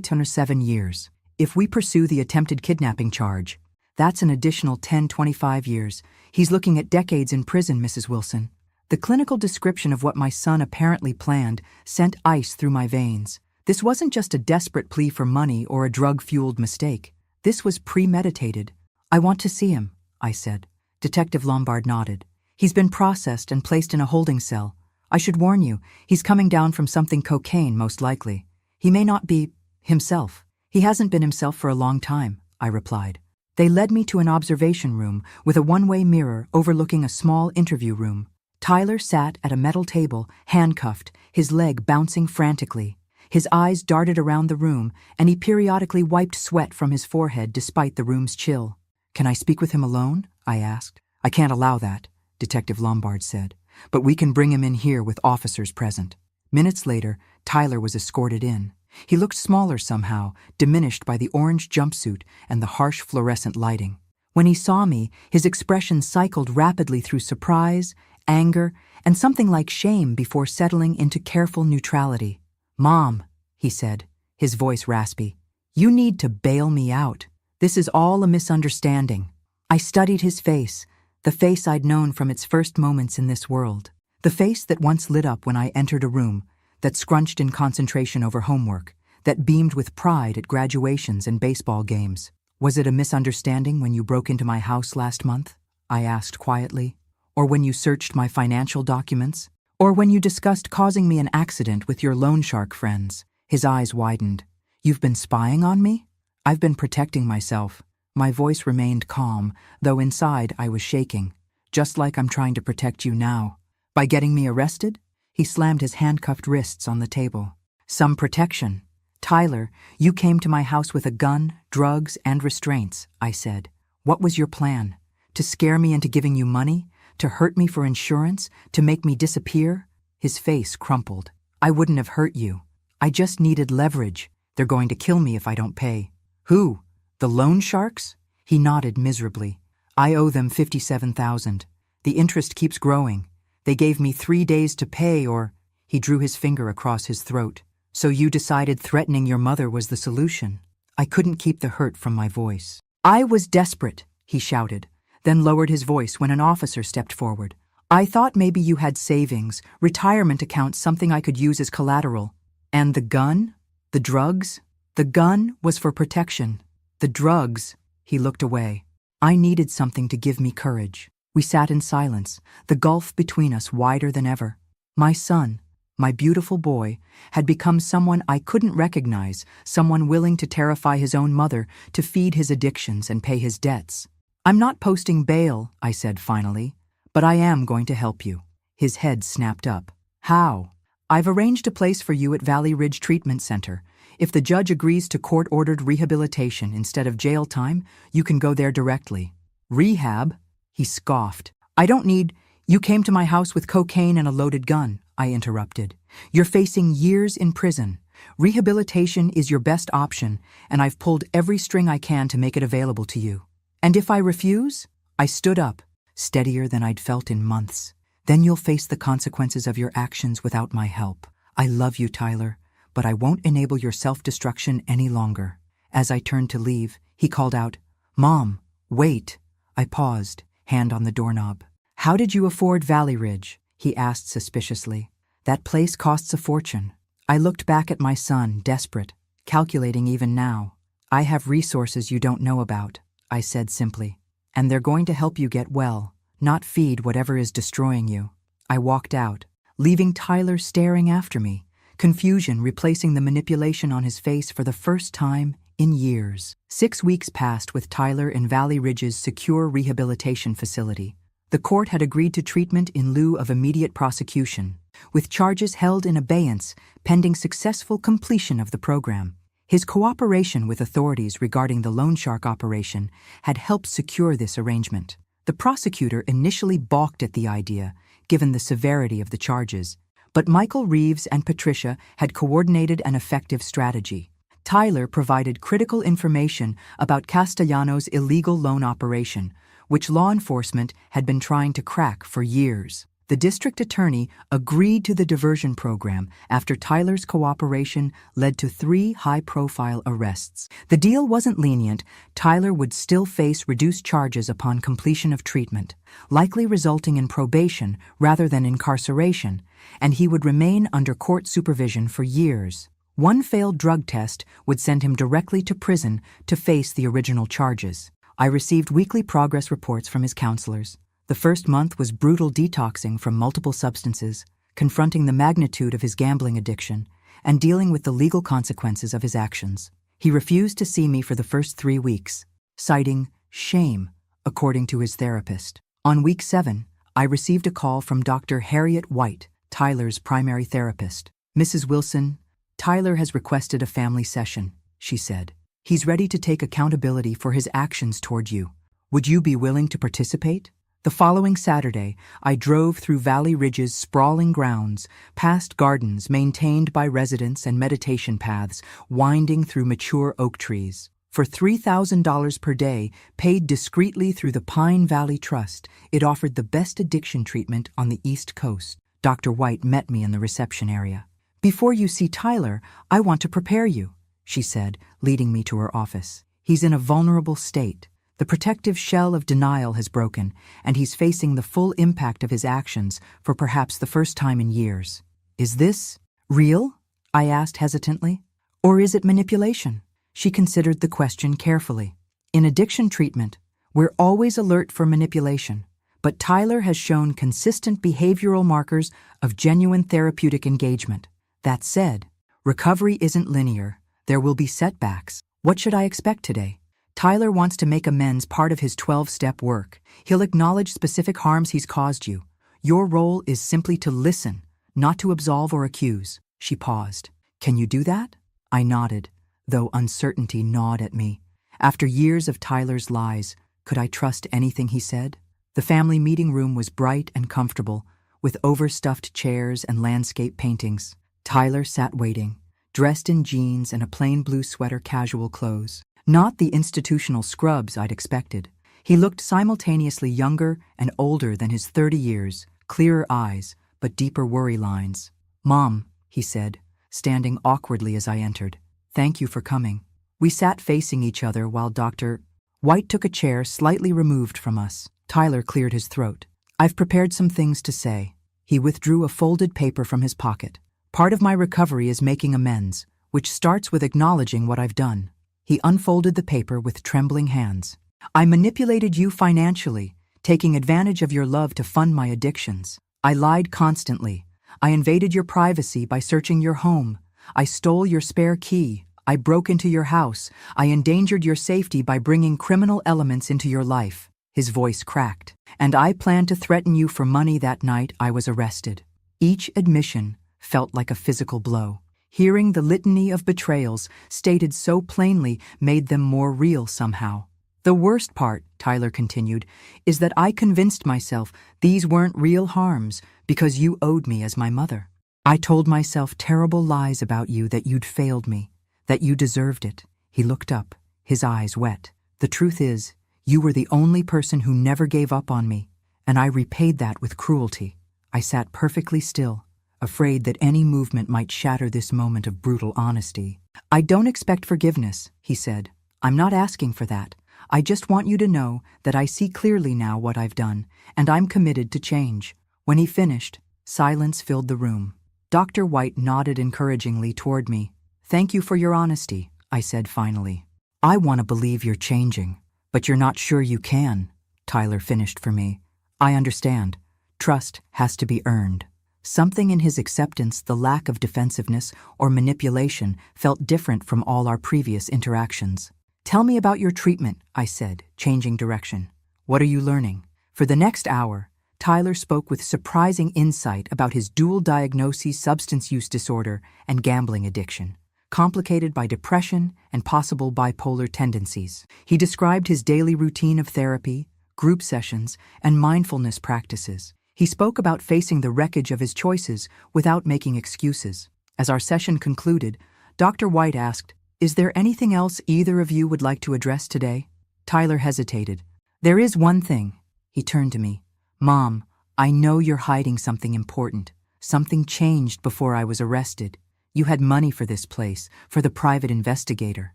to 7 years. If we pursue the attempted kidnapping charge, that's an additional 10-25 years. He's looking at decades in prison, Mrs. Wilson." The clinical description of what my son apparently planned sent ice through my veins. This wasn't just a desperate plea for money or a drug-fueled mistake. This was premeditated. "I want to see him," I said. Detective Lombard nodded. "He's been processed and placed in a holding cell. I should warn you, he's coming down from something cocaine, most likely. He may not be himself." "He hasn't been himself for a long time," I replied. They led me to an observation room with a one-way mirror overlooking a small interview room. Tyler sat at a metal table, handcuffed, his leg bouncing frantically. His eyes darted around the room, and he periodically wiped sweat from his forehead despite the room's chill. "Can I speak with him alone?" I asked. "I can't allow that," Detective Lombard said, "but we can bring him in here with officers present." Minutes later, Tyler was escorted in. He looked smaller somehow, diminished by the orange jumpsuit and the harsh fluorescent lighting. When he saw me, his expression cycled rapidly through surprise, anger, and something like shame before settling into careful neutrality. "Mom," he said, his voice raspy, "you need to bail me out. This is all a misunderstanding." I studied his face, the face I'd known from its first moments in this world. The face that once lit up when I entered a room, that scrunched in concentration over homework, that beamed with pride at graduations and baseball games. "Was it a misunderstanding when you broke into my house last month?" I asked quietly. "Or when you searched my financial documents? Or when you discussed causing me an accident with your loan shark friends?" His eyes widened. "You've been spying on me?" "I've been protecting myself." My voice remained calm, though inside I was shaking. "Just like I'm trying to protect you now. By getting me arrested?" He slammed his handcuffed wrists on the table. "Some protection. Tyler, you came to my house with a gun, drugs, and restraints," I said. "What was your plan? To scare me into giving you money? To hurt me for insurance? To make me disappear?" His face crumpled. "I wouldn't have hurt you. I just needed leverage. They're going to kill me if I don't pay." "Who? The loan sharks?" He nodded miserably. "I owe them $57,000. The interest keeps growing. They gave me 3 days to pay or—" He drew his finger across his throat. "So you decided threatening your mother was the solution." I couldn't keep the hurt from my voice. "I was desperate," he shouted, then lowered his voice when an officer stepped forward. "I thought maybe you had savings, retirement accounts, something I could use as collateral. And the gun? The drugs?" "The gun was for protection. The drugs—" He looked away. I needed something to give me courage. We sat in silence, the gulf between us wider than ever. My son, my beautiful boy, had become someone I couldn't recognize, someone willing to terrify his own mother, to feed his addictions and pay his debts. I'm not posting bail, I said finally, but I am going to help you. His head snapped up. How? I've arranged a place for you at Valley Ridge Treatment Center. If the judge agrees to court-ordered rehabilitation instead of jail time, you can go there directly. Rehab? He scoffed. I don't need— You came to my house with cocaine and a loaded gun, I interrupted. You're facing years in prison. Rehabilitation is your best option, and I've pulled every string I can to make it available to you. And if I refuse? I stood up, steadier than I'd felt in months. Then you'll face the consequences of your actions without my help. I love you, Tyler, but I won't enable your self-destruction any longer. As I turned to leave, he called out, Mom, wait. I paused, hand on the doorknob. How did you afford Valley Ridge? He asked suspiciously. That place costs a fortune. I looked back at my son, desperate, calculating even now. I have resources you don't know about, I said simply. And they're going to help you get well, not feed whatever is destroying you. I walked out, leaving Tyler staring after me, confusion replacing the manipulation on his face for the first time in years. 6 weeks passed with Tyler in Valley Ridge's secure rehabilitation facility. The court had agreed to treatment in lieu of immediate prosecution, with charges held in abeyance pending successful completion of the program. His cooperation with authorities regarding the loan shark operation had helped secure this arrangement. The prosecutor initially balked at the idea, given the severity of the charges, but Michael Reeves and Patricia had coordinated an effective strategy. Tyler provided critical information about Castellanos' illegal loan operation, which law enforcement had been trying to crack for years. The district attorney agreed to the diversion program after Tyler's cooperation led to 3 high-profile arrests. The deal wasn't lenient. Tyler would still face reduced charges upon completion of treatment, likely resulting in probation rather than incarceration, and he would remain under court supervision for years. One failed drug test would send him directly to prison to face the original charges. I received weekly progress reports from his counselors. The first month was brutal detoxing from multiple substances, confronting the magnitude of his gambling addiction, and dealing with the legal consequences of his actions. He refused to see me for the first 3 weeks, citing shame, according to his therapist. On week 7, I received a call from Dr. Harriet White, Tyler's primary therapist. Mrs. Wilson, Tyler has requested a family session, she said. He's ready to take accountability for his actions toward you. Would you be willing to participate? The following Saturday, I drove through Valley Ridge's sprawling grounds, past gardens maintained by residents and meditation paths winding through mature oak trees. For $3,000 per day, paid discreetly through the Pine Valley Trust, it offered the best addiction treatment on the East Coast. Dr. White met me in the reception area. Before you see Tyler, I want to prepare you, she said, leading me to her office. He's in a vulnerable state. The protective shell of denial has broken, and he's facing the full impact of his actions for perhaps the first time in years. Is this real? I asked hesitantly. Or is it manipulation? She considered the question carefully. In addiction treatment, we're always alert for manipulation, but Tyler has shown consistent behavioral markers of genuine therapeutic engagement. That said, recovery isn't linear. There will be setbacks. What should I expect today? Tyler wants to make amends part of his 12-step work. He'll acknowledge specific harms he's caused you. Your role is simply to listen, not to absolve or accuse. She paused. Can you do that? I nodded, though uncertainty gnawed at me. After years of Tyler's lies, could I trust anything he said? The family meeting room was bright and comfortable, with overstuffed chairs and landscape paintings. Tyler sat waiting, dressed in jeans and a plain blue sweater, casual clothes. Not the institutional scrubs I'd expected. He looked simultaneously younger and older than his 30 years, clearer eyes, but deeper worry lines. Mom, he said, standing awkwardly as I entered. Thank you for coming. We sat facing each other while Dr. White took a chair slightly removed from us. Tyler cleared his throat. I've prepared some things to say. He withdrew a folded paper from his pocket. Part of my recovery is making amends, which starts with acknowledging what I've done. He unfolded the paper with trembling hands. I manipulated you financially, taking advantage of your love to fund my addictions. I lied constantly. I invaded your privacy by searching your home. I stole your spare key. I broke into your house. I endangered your safety by bringing criminal elements into your life. His voice cracked. "And I planned to threaten you for money that night I was arrested." Each admission felt like a physical blow. Hearing the litany of betrayals stated so plainly made them more real somehow. "The worst part," Tyler continued, "is that I convinced myself these weren't real harms because you owed me as my mother. I told myself terrible lies about you, that you'd failed me, that you deserved it." He looked up, his eyes wet. "The truth is, you were the only person who never gave up on me, and I repaid that with cruelty." I sat perfectly still, afraid that any movement might shatter this moment of brutal honesty. "I don't expect forgiveness," he said. "I'm not asking for that. I just want you to know that I see clearly now what I've done, and I'm committed to change." When he finished, silence filled the room. Dr. White nodded encouragingly toward me. "Thank you for your honesty," I said finally. "I want to believe you're changing, but you're not sure you can," Tyler finished for me. "I understand. Trust has to be earned." Something in his acceptance, the lack of defensiveness or manipulation, felt different from all our previous interactions. "Tell me about your treatment," I said, changing direction. "What are you learning?" For the next hour, Tyler spoke with surprising insight about his dual diagnoses, substance use disorder and gambling addiction, complicated by depression and possible bipolar tendencies. He described his daily routine of therapy, group sessions, and mindfulness practices. He spoke about facing the wreckage of his choices without making excuses. As our session concluded, Dr. White asked, "Is there anything else either of you would like to address today?" Tyler hesitated. "There is one thing." He turned to me. "Mom, I know you're hiding something important. Something changed before I was arrested. You had money for this place, for the private investigator."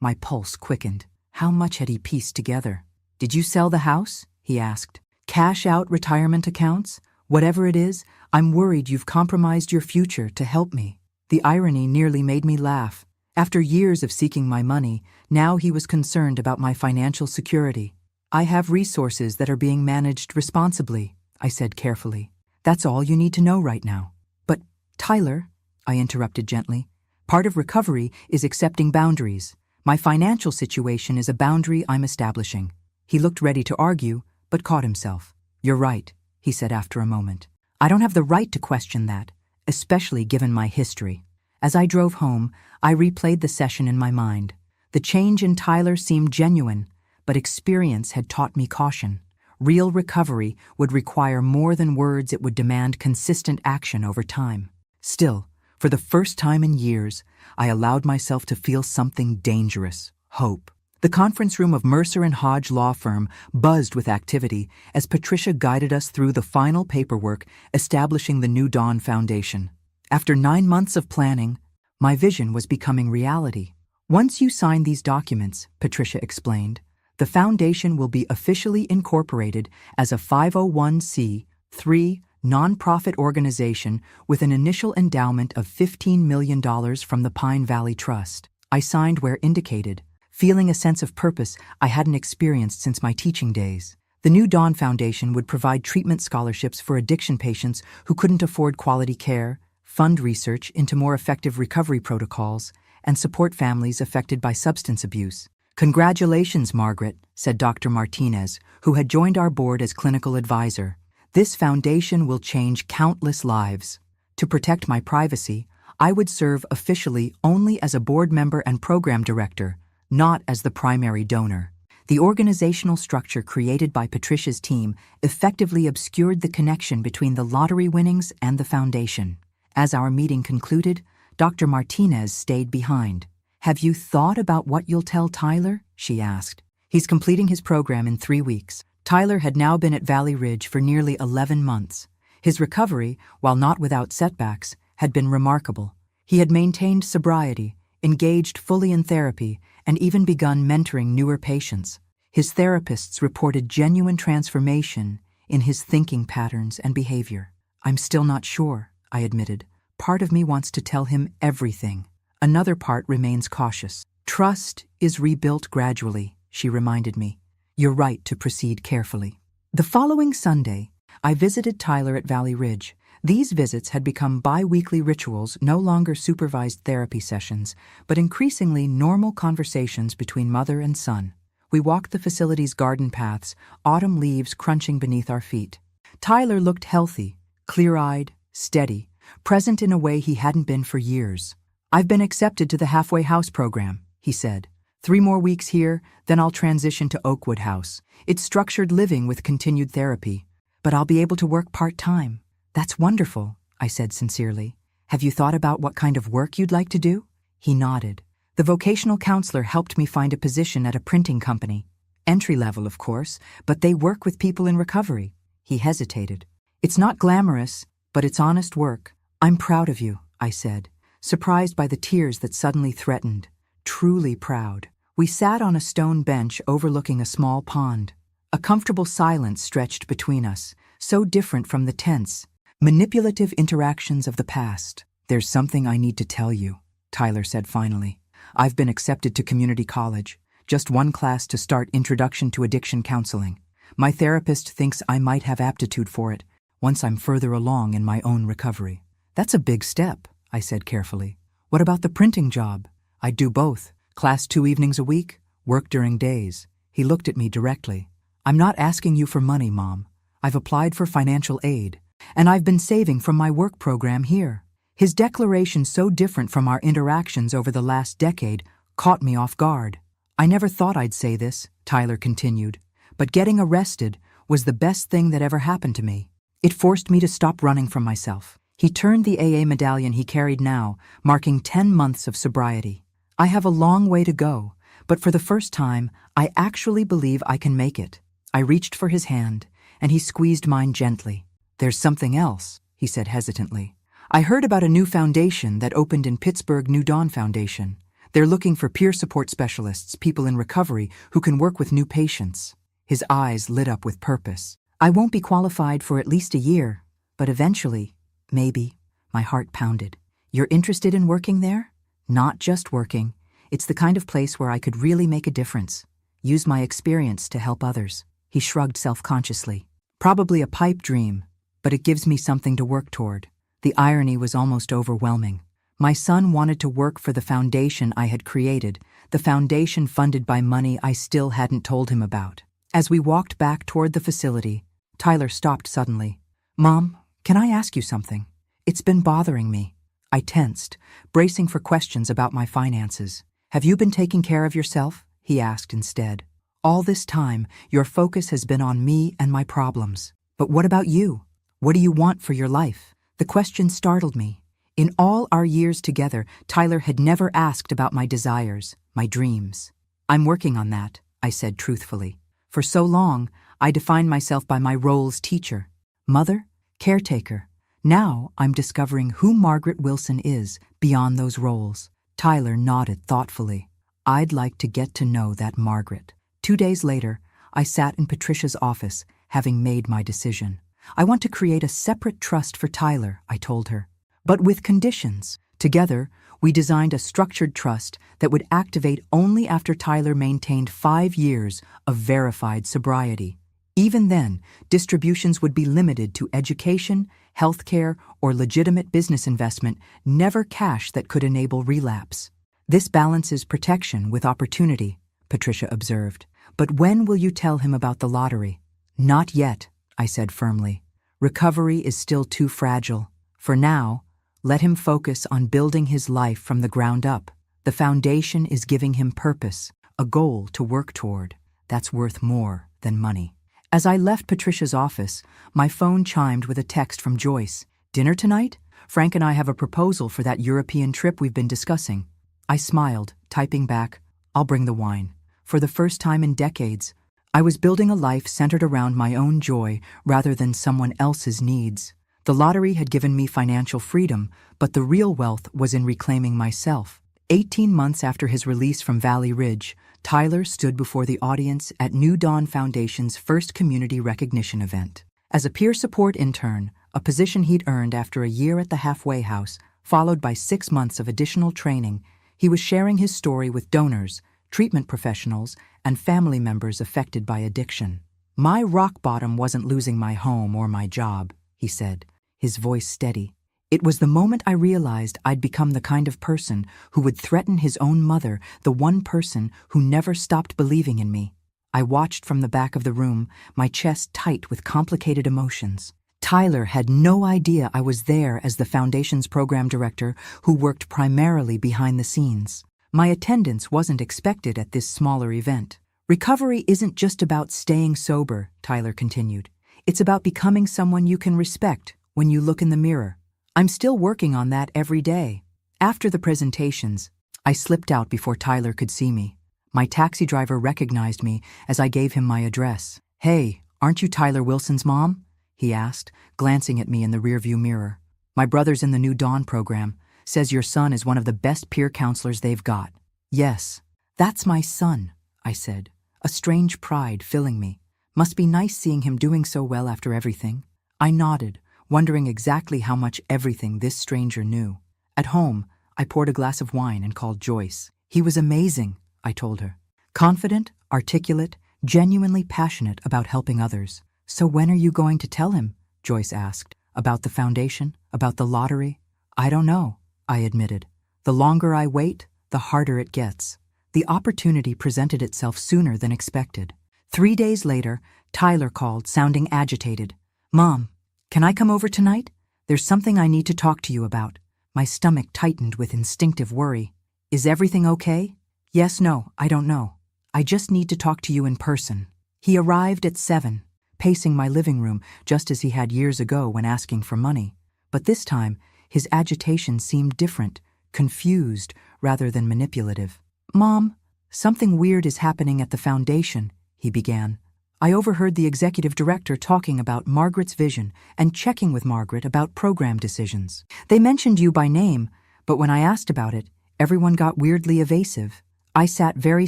My pulse quickened. How much had he pieced together? "Did you sell the house?" he asked. "Cash out retirement accounts? Whatever it is, I'm worried you've compromised your future to help me." The irony nearly made me laugh. After years of seeking my money, now he was concerned about my financial security. "I have resources that are being managed responsibly," I said carefully. "That's all you need to know right now." "But, Tyler," I interrupted gently, "part of recovery is accepting boundaries. My financial situation is a boundary I'm establishing." He looked ready to argue, but caught himself. "You're right," he said after a moment. "I don't have the right to question that, especially given my history." As I drove home, I replayed the session in my mind. The change in Tyler seemed genuine, but experience had taught me caution. Real recovery would require more than words. It would demand consistent action over time. Still, for the first time in years, I allowed myself to feel something dangerous: hope. The conference room of Mercer and Hodge law firm buzzed with activity as Patricia guided us through the final paperwork establishing the New Dawn Foundation. After 9 months of planning, my vision was becoming reality. "Once you sign these documents," Patricia explained, "the foundation will be officially incorporated as a 501c3 nonprofit organization with an initial endowment of $15 million from the Pine Valley Trust." I signed where indicated, feeling a sense of purpose I hadn't experienced since my teaching days. The New Dawn Foundation would provide treatment scholarships for addiction patients who couldn't afford quality care, fund research into more effective recovery protocols, and support families affected by substance abuse. "Congratulations, Margaret," said Dr. Martinez, who had joined our board as clinical advisor. "This foundation will change countless lives." To protect my privacy, I would serve officially only as a board member and program director, not as the primary donor. The organizational structure created by Patricia's team effectively obscured the connection between the lottery winnings and the foundation. As our meeting concluded, Dr. Martinez stayed behind. "Have you thought about what you'll tell Tyler?" she asked. "He's completing his program in 3 weeks." Tyler had now been at Valley Ridge for nearly 11 months. His recovery, while not without setbacks, had been remarkable. He had maintained sobriety, engaged fully in therapy, and even begun mentoring newer patients. His therapists reported genuine transformation in his thinking patterns and behavior. "I'm still not sure," I admitted. "Part of me wants to tell him everything. Another part remains cautious." "Trust is rebuilt gradually," she reminded me. "You're right to proceed carefully." The following Sunday, I visited Tyler at Valley Ridge. These visits had become bi-weekly rituals, no longer supervised therapy sessions, but increasingly normal conversations between mother and son. We walked the facility's garden paths, autumn leaves crunching beneath our feet. Tyler looked healthy, clear-eyed, steady, present in a way he hadn't been for years. "I've been accepted to the halfway house program," he said. "3 more weeks here, then I'll transition to Oakwood House. It's structured living with continued therapy. But I'll be able to work part-time." "That's wonderful," I said sincerely. "Have you thought about what kind of work you'd like to do?" He nodded. "The vocational counselor helped me find a position at a printing company. Entry-level, of course, but they work with people in recovery." He hesitated. "It's not glamorous, but it's honest work." "I'm proud of you," I said, surprised by the tears that suddenly threatened. Truly proud. We sat on a stone bench overlooking a small pond. A comfortable silence stretched between us, so different from the tense, manipulative interactions of the past. "There's something I need to tell you," Tyler said finally. "I've been accepted to community college. Just 1 class to start Introduction to Addiction Counseling. My therapist thinks I might have aptitude for it once I'm further along in my own recovery." "That's a big step," I said carefully. "What about the printing job?" "I'd do both. Class 2 evenings a week, work during days." He looked at me directly. "I'm not asking you for money, Mom. I've applied for financial aid, and I've been saving from my work program here." His declaration, so different from our interactions over the last decade, caught me off guard. "I never thought I'd say this," Tyler continued, "but getting arrested was the best thing that ever happened to me. It forced me to stop running from myself." He turned the AA medallion he carried now, marking 10 months of sobriety. "I have a long way to go, but for the first time, I actually believe I can make it." I reached for his hand, and he squeezed mine gently. "There's something else," he said hesitantly. "I heard about a new foundation that opened in Pittsburgh, New Dawn Foundation. They're looking for peer support specialists, people in recovery who can work with new patients." His eyes lit up with purpose. "I won't be qualified for at least a year, but eventually, maybe." My heart pounded. "You're interested in working there?" "Not just working. It's the kind of place where I could really make a difference. Use my experience to help others." He shrugged self-consciously. "Probably a pipe dream, but it gives me something to work toward." The irony was almost overwhelming. My son wanted to work for the foundation I had created, the foundation funded by money I still hadn't told him about. As we walked back toward the facility, Tyler stopped suddenly. "Mom, can I ask you something? It's been bothering me." I tensed, bracing for questions about my finances. "Have you been taking care of yourself?" he asked instead. "All this time, your focus has been on me and my problems. But what about you? What do you want for your life?" The question startled me. In all our years together, Tyler had never asked about my desires, my dreams. "I'm working on that," I said truthfully. "For so long, I defined myself by my roles: teacher, mother, caretaker. Now I'm discovering who Margaret Wilson is beyond those roles." Tyler nodded thoughtfully. "I'd like to get to know that Margaret." 2 days later, I sat in Patricia's office, having made my decision. "I want to create a separate trust for Tyler," I told her, "but with conditions." Together, we designed a structured trust that would activate only after Tyler maintained 5 years of verified sobriety. Even then, distributions would be limited to education, healthcare, or legitimate business investment, never cash that could enable relapse. "This balances protection with opportunity," Patricia observed. "But when will you tell him about the lottery?" "Not yet," I said firmly. "Recovery is still too fragile. For now, let him focus on building his life from the ground up. The foundation is giving him purpose, a goal to work toward. That's worth more than money." As I left Patricia's office, my phone chimed with a text from Joyce. "Dinner tonight? Frank and I have a proposal for that European trip we've been discussing." I smiled, typing back, "I'll bring the wine." For the first time in decades, I was building a life centered around my own joy rather than someone else's needs. The lottery had given me financial freedom, but the real wealth was in reclaiming myself. 18 months after his release from Valley Ridge, Tyler stood before the audience at New Dawn Foundation's first community recognition event. As a peer support intern, a position he'd earned after a year at the halfway house, followed by 6 months of additional training, he was sharing his story with donors, treatment professionals, and family members affected by addiction. "My rock bottom wasn't losing my home or my job," he said, his voice steady. "It was the moment I realized I'd become the kind of person who would threaten his own mother, the one person who never stopped believing in me. I watched from the back of the room, my chest tight with complicated emotions. Tyler had no idea I was there as the Foundation's program director who worked primarily behind the scenes. My attendance wasn't expected at this smaller event. Recovery isn't just about staying sober, Tyler continued. It's about becoming someone you can respect when you look in the mirror. I'm still working on that every day. After the presentations, I slipped out before Tyler could see me. My taxi driver recognized me as I gave him my address. "Hey, aren't you Tyler Wilson's mom?" he asked, glancing at me in the rearview mirror. "My brother's in the new Dawn program. Says your son is one of the best peer counselors they've got." "Yes, that's my son," I said, a strange pride filling me. Must be nice seeing him doing so well after everything. I nodded, wondering exactly how much everything this stranger knew. At home, I poured a glass of wine and called Joyce. "He was amazing," I told her. "Confident, articulate, genuinely passionate about helping others." "So when are you going to tell him?" Joyce asked. "About the foundation? About the lottery?" "I don't know," I admitted. "The longer I wait, the harder it gets." The opportunity presented itself sooner than expected. 3 days later, Tyler called, sounding agitated. "Mom, can I come over tonight? There's something I need to talk to you about." My stomach tightened with instinctive worry. "Is everything okay?" "Yes, no, I don't know. I just need to talk to you in person." He arrived at 7, pacing my living room just as he had years ago when asking for money. But this time, his agitation seemed different, confused rather than manipulative. "Mom, something weird is happening at the foundation," he began. "I overheard the executive director talking about Margaret's vision and checking with Margaret about program decisions. They mentioned you by name, but when I asked about it, everyone got weirdly evasive." I sat very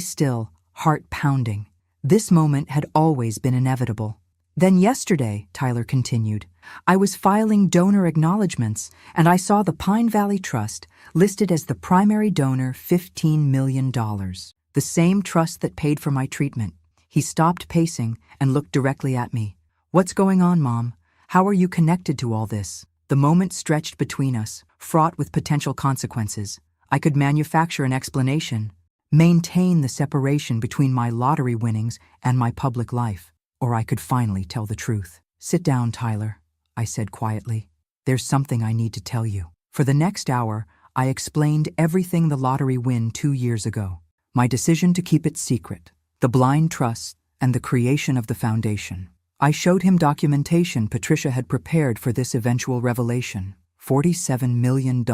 still, heart pounding. This moment had always been inevitable. "Then yesterday," Tyler continued, "I was filing donor acknowledgments and I saw the Pine Valley Trust listed as the primary donor, $15 million. The same trust that paid for my treatment." He stopped pacing and looked directly at me. "What's going on, Mom? How are you connected to all this?" The moment stretched between us, fraught with potential consequences. I could manufacture an explanation, maintain the separation between my lottery winnings and my public life, or I could finally tell the truth. "Sit down, Tyler," I said quietly. "There's something I need to tell you." For the next hour, I explained everything the lottery win 2 years ago. My decision to keep it secret, the blind trust, and the creation of the foundation. I showed him documentation Patricia had prepared for this eventual revelation. $47 million,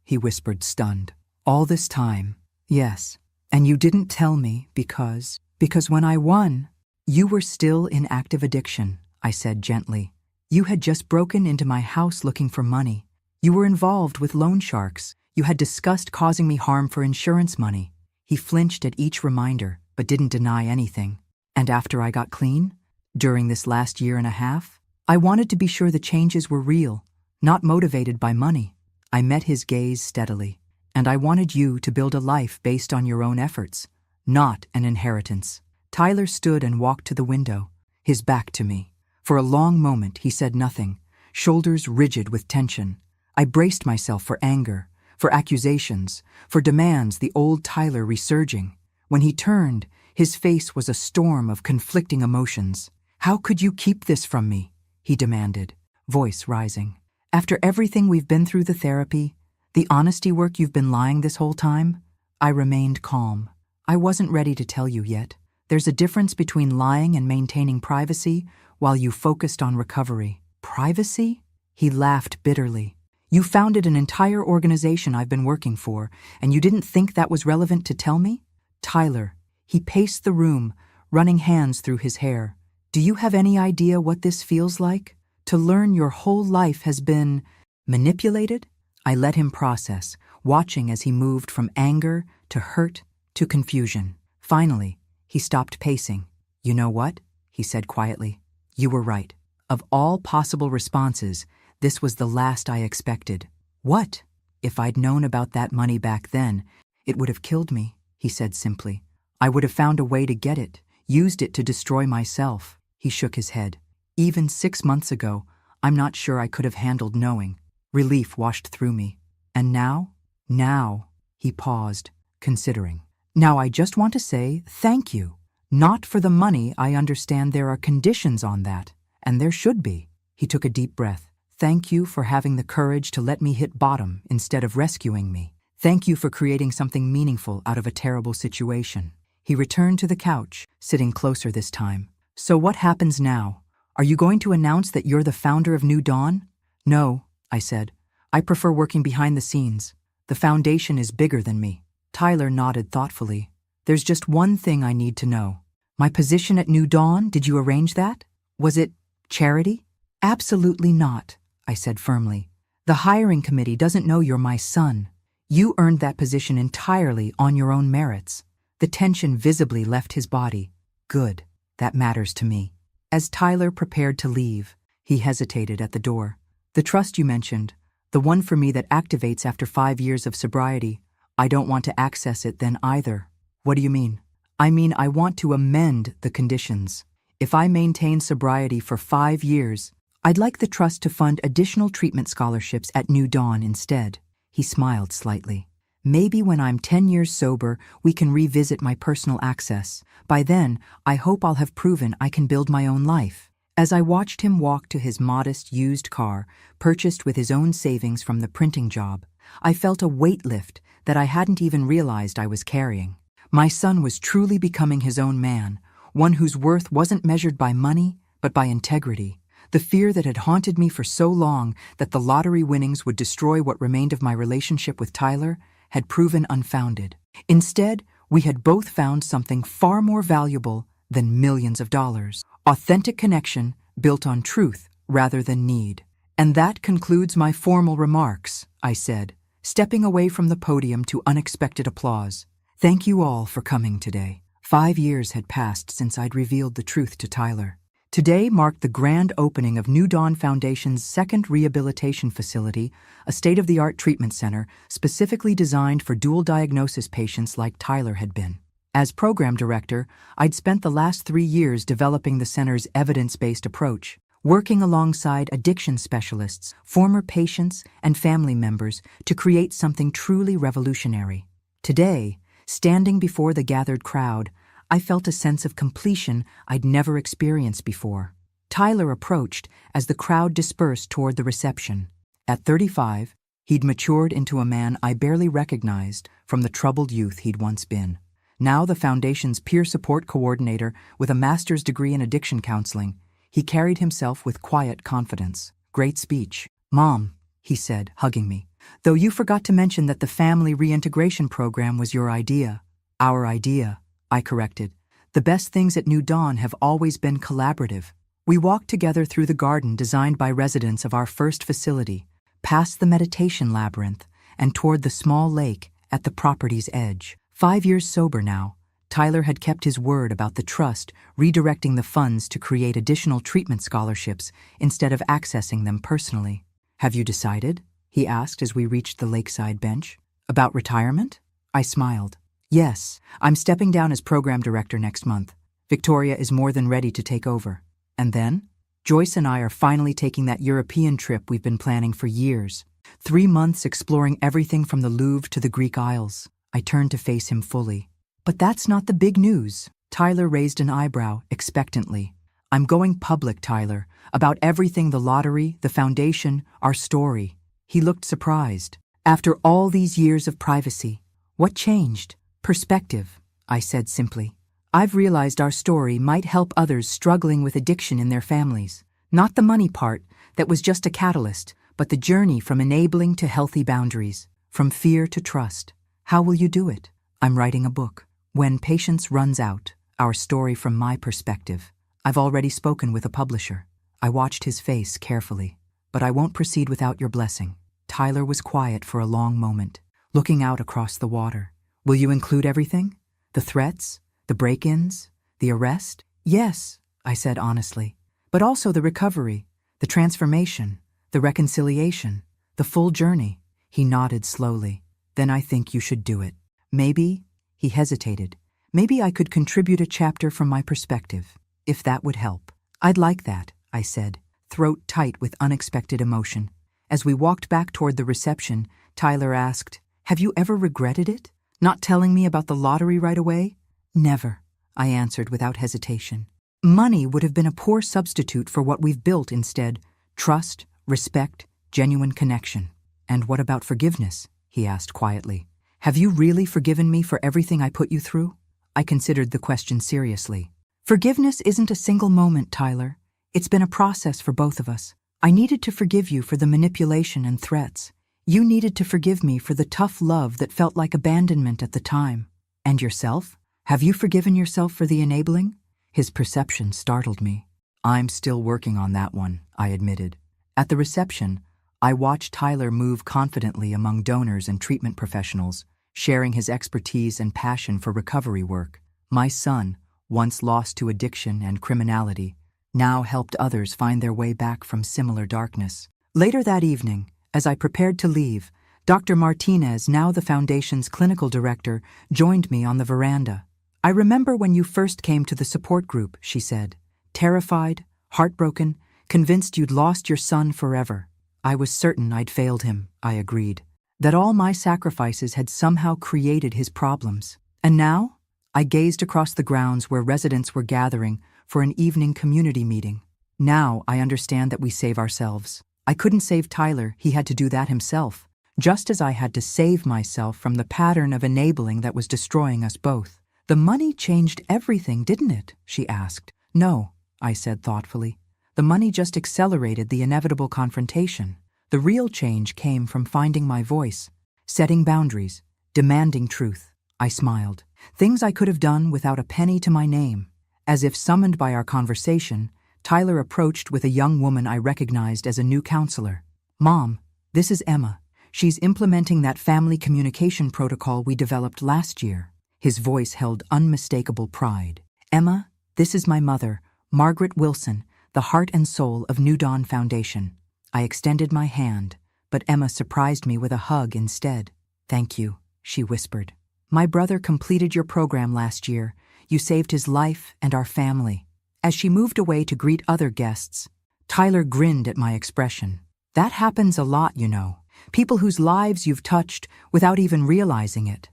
he whispered, stunned. "All this time?" "Yes. And you didn't tell me because when I won, you were still in active addiction," I said gently. "You had just broken into my house looking for money. You were involved with loan sharks. You had discussed causing me harm for insurance money." He flinched at each reminder, but didn't deny anything. "And after I got clean? During this last year and a half? I wanted to be sure the changes were real, not motivated by money." I met his gaze steadily. "And I wanted you to build a life based on your own efforts, not an inheritance." Tyler stood and walked to the window, his back to me. For a long moment he said nothing, shoulders rigid with tension. I braced myself for anger, for accusations, for demands, the old Tyler resurging. When he turned, his face was a storm of conflicting emotions. "How could you keep this from me?" he demanded, voice rising. "After everything we've been through, the therapy, the honesty work you've been lying this whole time?" I remained calm. "I wasn't ready to tell you yet. There's a difference between lying and maintaining privacy while you focused on recovery." "Privacy?" He laughed bitterly. "You founded an entire organization I've been working for, and you didn't think that was relevant to tell me?" "Tyler," he paced the room, running hands through his hair. "Do you have any idea what this feels like? To learn your whole life has been manipulated?" I let him process, watching as he moved from anger to hurt to confusion. Finally, he stopped pacing. "You know what?" he said quietly. "You were right. Of all possible responses, this was the last I expected." "What?" "If I'd known about that money back then, it would have killed me," he said simply. "I would have found a way to get it, used it to destroy myself." He shook his head. "Even 6 months ago, I'm not sure I could have handled knowing." Relief washed through me. "And now?" "Now," he paused, considering. "Now I just want to say thank you. Not for the money. I understand there are conditions on that, and there should be. He took a deep breath. Thank you for having the courage to let me hit bottom instead of rescuing me. Thank you for creating something meaningful out of a terrible situation. He returned to the couch, sitting closer this time. So what happens now? Are you going to announce that you're the founder of New Dawn? No, I said. I prefer working behind the scenes. The foundation is bigger than me. Tyler nodded thoughtfully. There's just one thing I need to know. My position at New Dawn, did you arrange that? Was it charity? Absolutely not, I said firmly. The hiring committee doesn't know you're my son. You earned that position entirely on your own merits. The tension visibly left his body. Good, that matters to me. As Tyler prepared to leave, he hesitated at the door. The trust you mentioned, the one for me that activates after 5 years of sobriety, I don't want to access it then either. What do you mean? I mean, I want to amend the conditions. If I maintain sobriety for 5 years, I'd like the trust to fund additional treatment scholarships at New Dawn instead. He smiled slightly. Maybe when I'm 10 years sober, we can revisit my personal access. By then, I hope I'll have proven I can build my own life. As I watched him walk to his modest used car, purchased with his own savings from the printing job, I felt a weight lift that I hadn't even realized I was carrying. My son was truly becoming his own man, one whose worth wasn't measured by money, but by integrity. The fear that had haunted me for so long that the lottery winnings would destroy what remained of my relationship with Tyler had proven unfounded. Instead, we had both found something far more valuable than millions of dollars. Authentic connection built on truth rather than need. And that concludes my formal remarks, I said, stepping away from the podium to unexpected applause. Thank you all for coming today. 5 years had passed since I'd revealed the truth to Tyler. Today marked the grand opening of New Dawn Foundation's second rehabilitation facility, a state-of-the-art treatment center specifically designed for dual diagnosis patients like Tyler had been. As program director, I'd spent the last 3 years developing the center's evidence-based approach, working alongside addiction specialists, former patients, and family members to create something truly revolutionary. Today, standing before the gathered crowd, I felt a sense of completion I'd never experienced before. Tyler approached as the crowd dispersed toward the reception. At 35, he'd matured into a man I barely recognized from the troubled youth he'd once been. Now the Foundation's peer support coordinator with a master's degree in addiction counseling, he carried himself with quiet confidence. Great speech. Mom, he said, hugging me. Though you forgot to mention that the family reintegration program was your idea. Our idea, I corrected. The best things at New Dawn have always been collaborative. We walked together through the garden designed by residents of our first facility, past the meditation labyrinth, and toward the small lake at the property's edge. 5 years sober now, Tyler had kept his word about the trust, redirecting the funds to create additional treatment scholarships instead of accessing them personally. Have you decided? He asked as we reached the lakeside bench. About retirement? I smiled. Yes, I'm stepping down as program director next month. Victoria is more than ready to take over. And then? Joyce and I are finally taking that European trip we've been planning for years. 3 months exploring everything from the Louvre to the Greek Isles. I turned to face him fully. But that's not the big news. Tyler raised an eyebrow expectantly. I'm going public, Tyler, about everything: the lottery, the foundation, our story. He looked surprised. After all these years of privacy, what changed? Perspective, I said simply. I've realized our story might help others struggling with addiction in their families. Not the money part, that was just a catalyst, but the journey from enabling to healthy boundaries, from fear to trust. How will you do it? I'm writing a book. When Patience Runs Out, our story from my perspective. I've already spoken with a publisher. I watched his face carefully. But I won't proceed without your blessing. Tyler was quiet for a long moment, looking out across the water. Will you include everything? The threats? The break-ins? The arrest? Yes, I said honestly. But also the recovery, the transformation, the reconciliation, the full journey. He nodded slowly. Then I think you should do it. Maybe, he hesitated, maybe I could contribute a chapter from my perspective, if that would help. I'd like that, I said, throat tight with unexpected emotion. As we walked back toward the reception, Tyler asked, Have you ever regretted it? Not telling me about the lottery right away? Never, I answered without hesitation. Money would have been a poor substitute for what we've built instead: trust, respect, genuine connection. And what about forgiveness? He asked quietly. Have you really forgiven me for everything I put you through? I considered the question seriously. Forgiveness isn't a single moment, Tyler. It's been a process for both of us. I needed to forgive you for the manipulation and threats. You needed to forgive me for the tough love that felt like abandonment at the time. And yourself? Have you forgiven yourself for the enabling? His perception startled me. I'm still working on that one, I admitted. At the reception, I watched Tyler move confidently among donors and treatment professionals, sharing his expertise and passion for recovery work. My son, once lost to addiction and criminality, now helped others find their way back from similar darkness. Later that evening, as I prepared to leave, Dr. Martinez, now the Foundation's clinical director, joined me on the veranda. I remember when you first came to the support group, she said. Terrified, heartbroken, convinced you'd lost your son forever. I was certain I'd failed him, I agreed. That all my sacrifices had somehow created his problems. And now? I gazed across the grounds where residents were gathering for an evening community meeting. Now I understand that we save ourselves. I couldn't save Tyler, he had to do that himself. Just as I had to save myself from the pattern of enabling that was destroying us both. The money changed everything, didn't it? She asked. No, I said thoughtfully. The money just accelerated the inevitable confrontation. The real change came from finding my voice, setting boundaries, demanding truth. I smiled. Things I could have done without a penny to my name. As if summoned by our conversation, Tyler approached with a young woman I recognized as a new counselor. Mom, this is Emma. She's implementing that family communication protocol we developed last year. His voice held unmistakable pride. Emma, this is my mother, Margaret Wilson, the heart and soul of New Dawn Foundation. I extended my hand, but Emma surprised me with a hug instead. Thank you, she whispered. My brother completed your program last year. You saved his life and our family. As she moved away to greet other guests, Tyler grinned at my expression. That happens a lot, you know. People whose lives you've touched without even realizing it.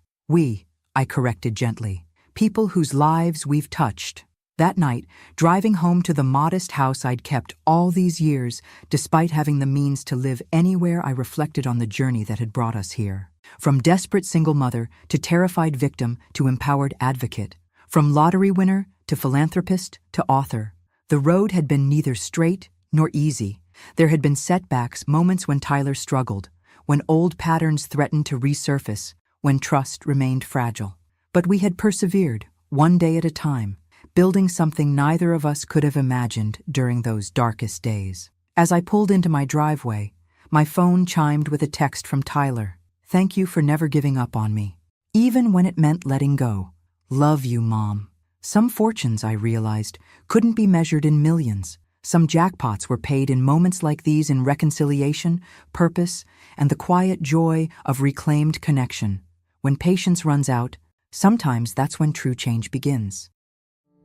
I corrected gently. People whose lives we've touched. That night, driving home to the modest house I'd kept all these years, despite having the means to live anywhere, I reflected on the journey that had brought us here. From desperate single mother to terrified victim to empowered advocate. From lottery winner to philanthropist to author. The road had been neither straight nor easy. There had been setbacks, moments when Tyler struggled, when old patterns threatened to resurface, when trust remained fragile. But we had persevered, one day at a time, building something neither of us could have imagined during those darkest days. As I pulled into my driveway, my phone chimed with a text from Tyler. Thank you for never giving up on me, even when it meant letting go. Love you, Mom. Some fortunes, I realized, couldn't be measured in millions. Some jackpots were paid in moments like these, in reconciliation, purpose, and the quiet joy of reclaimed connection. When patience runs out, sometimes that's when true change begins.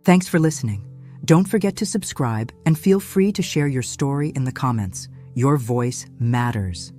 Thanks for listening. Don't forget to subscribe and feel free to share your story in the comments. Your voice matters.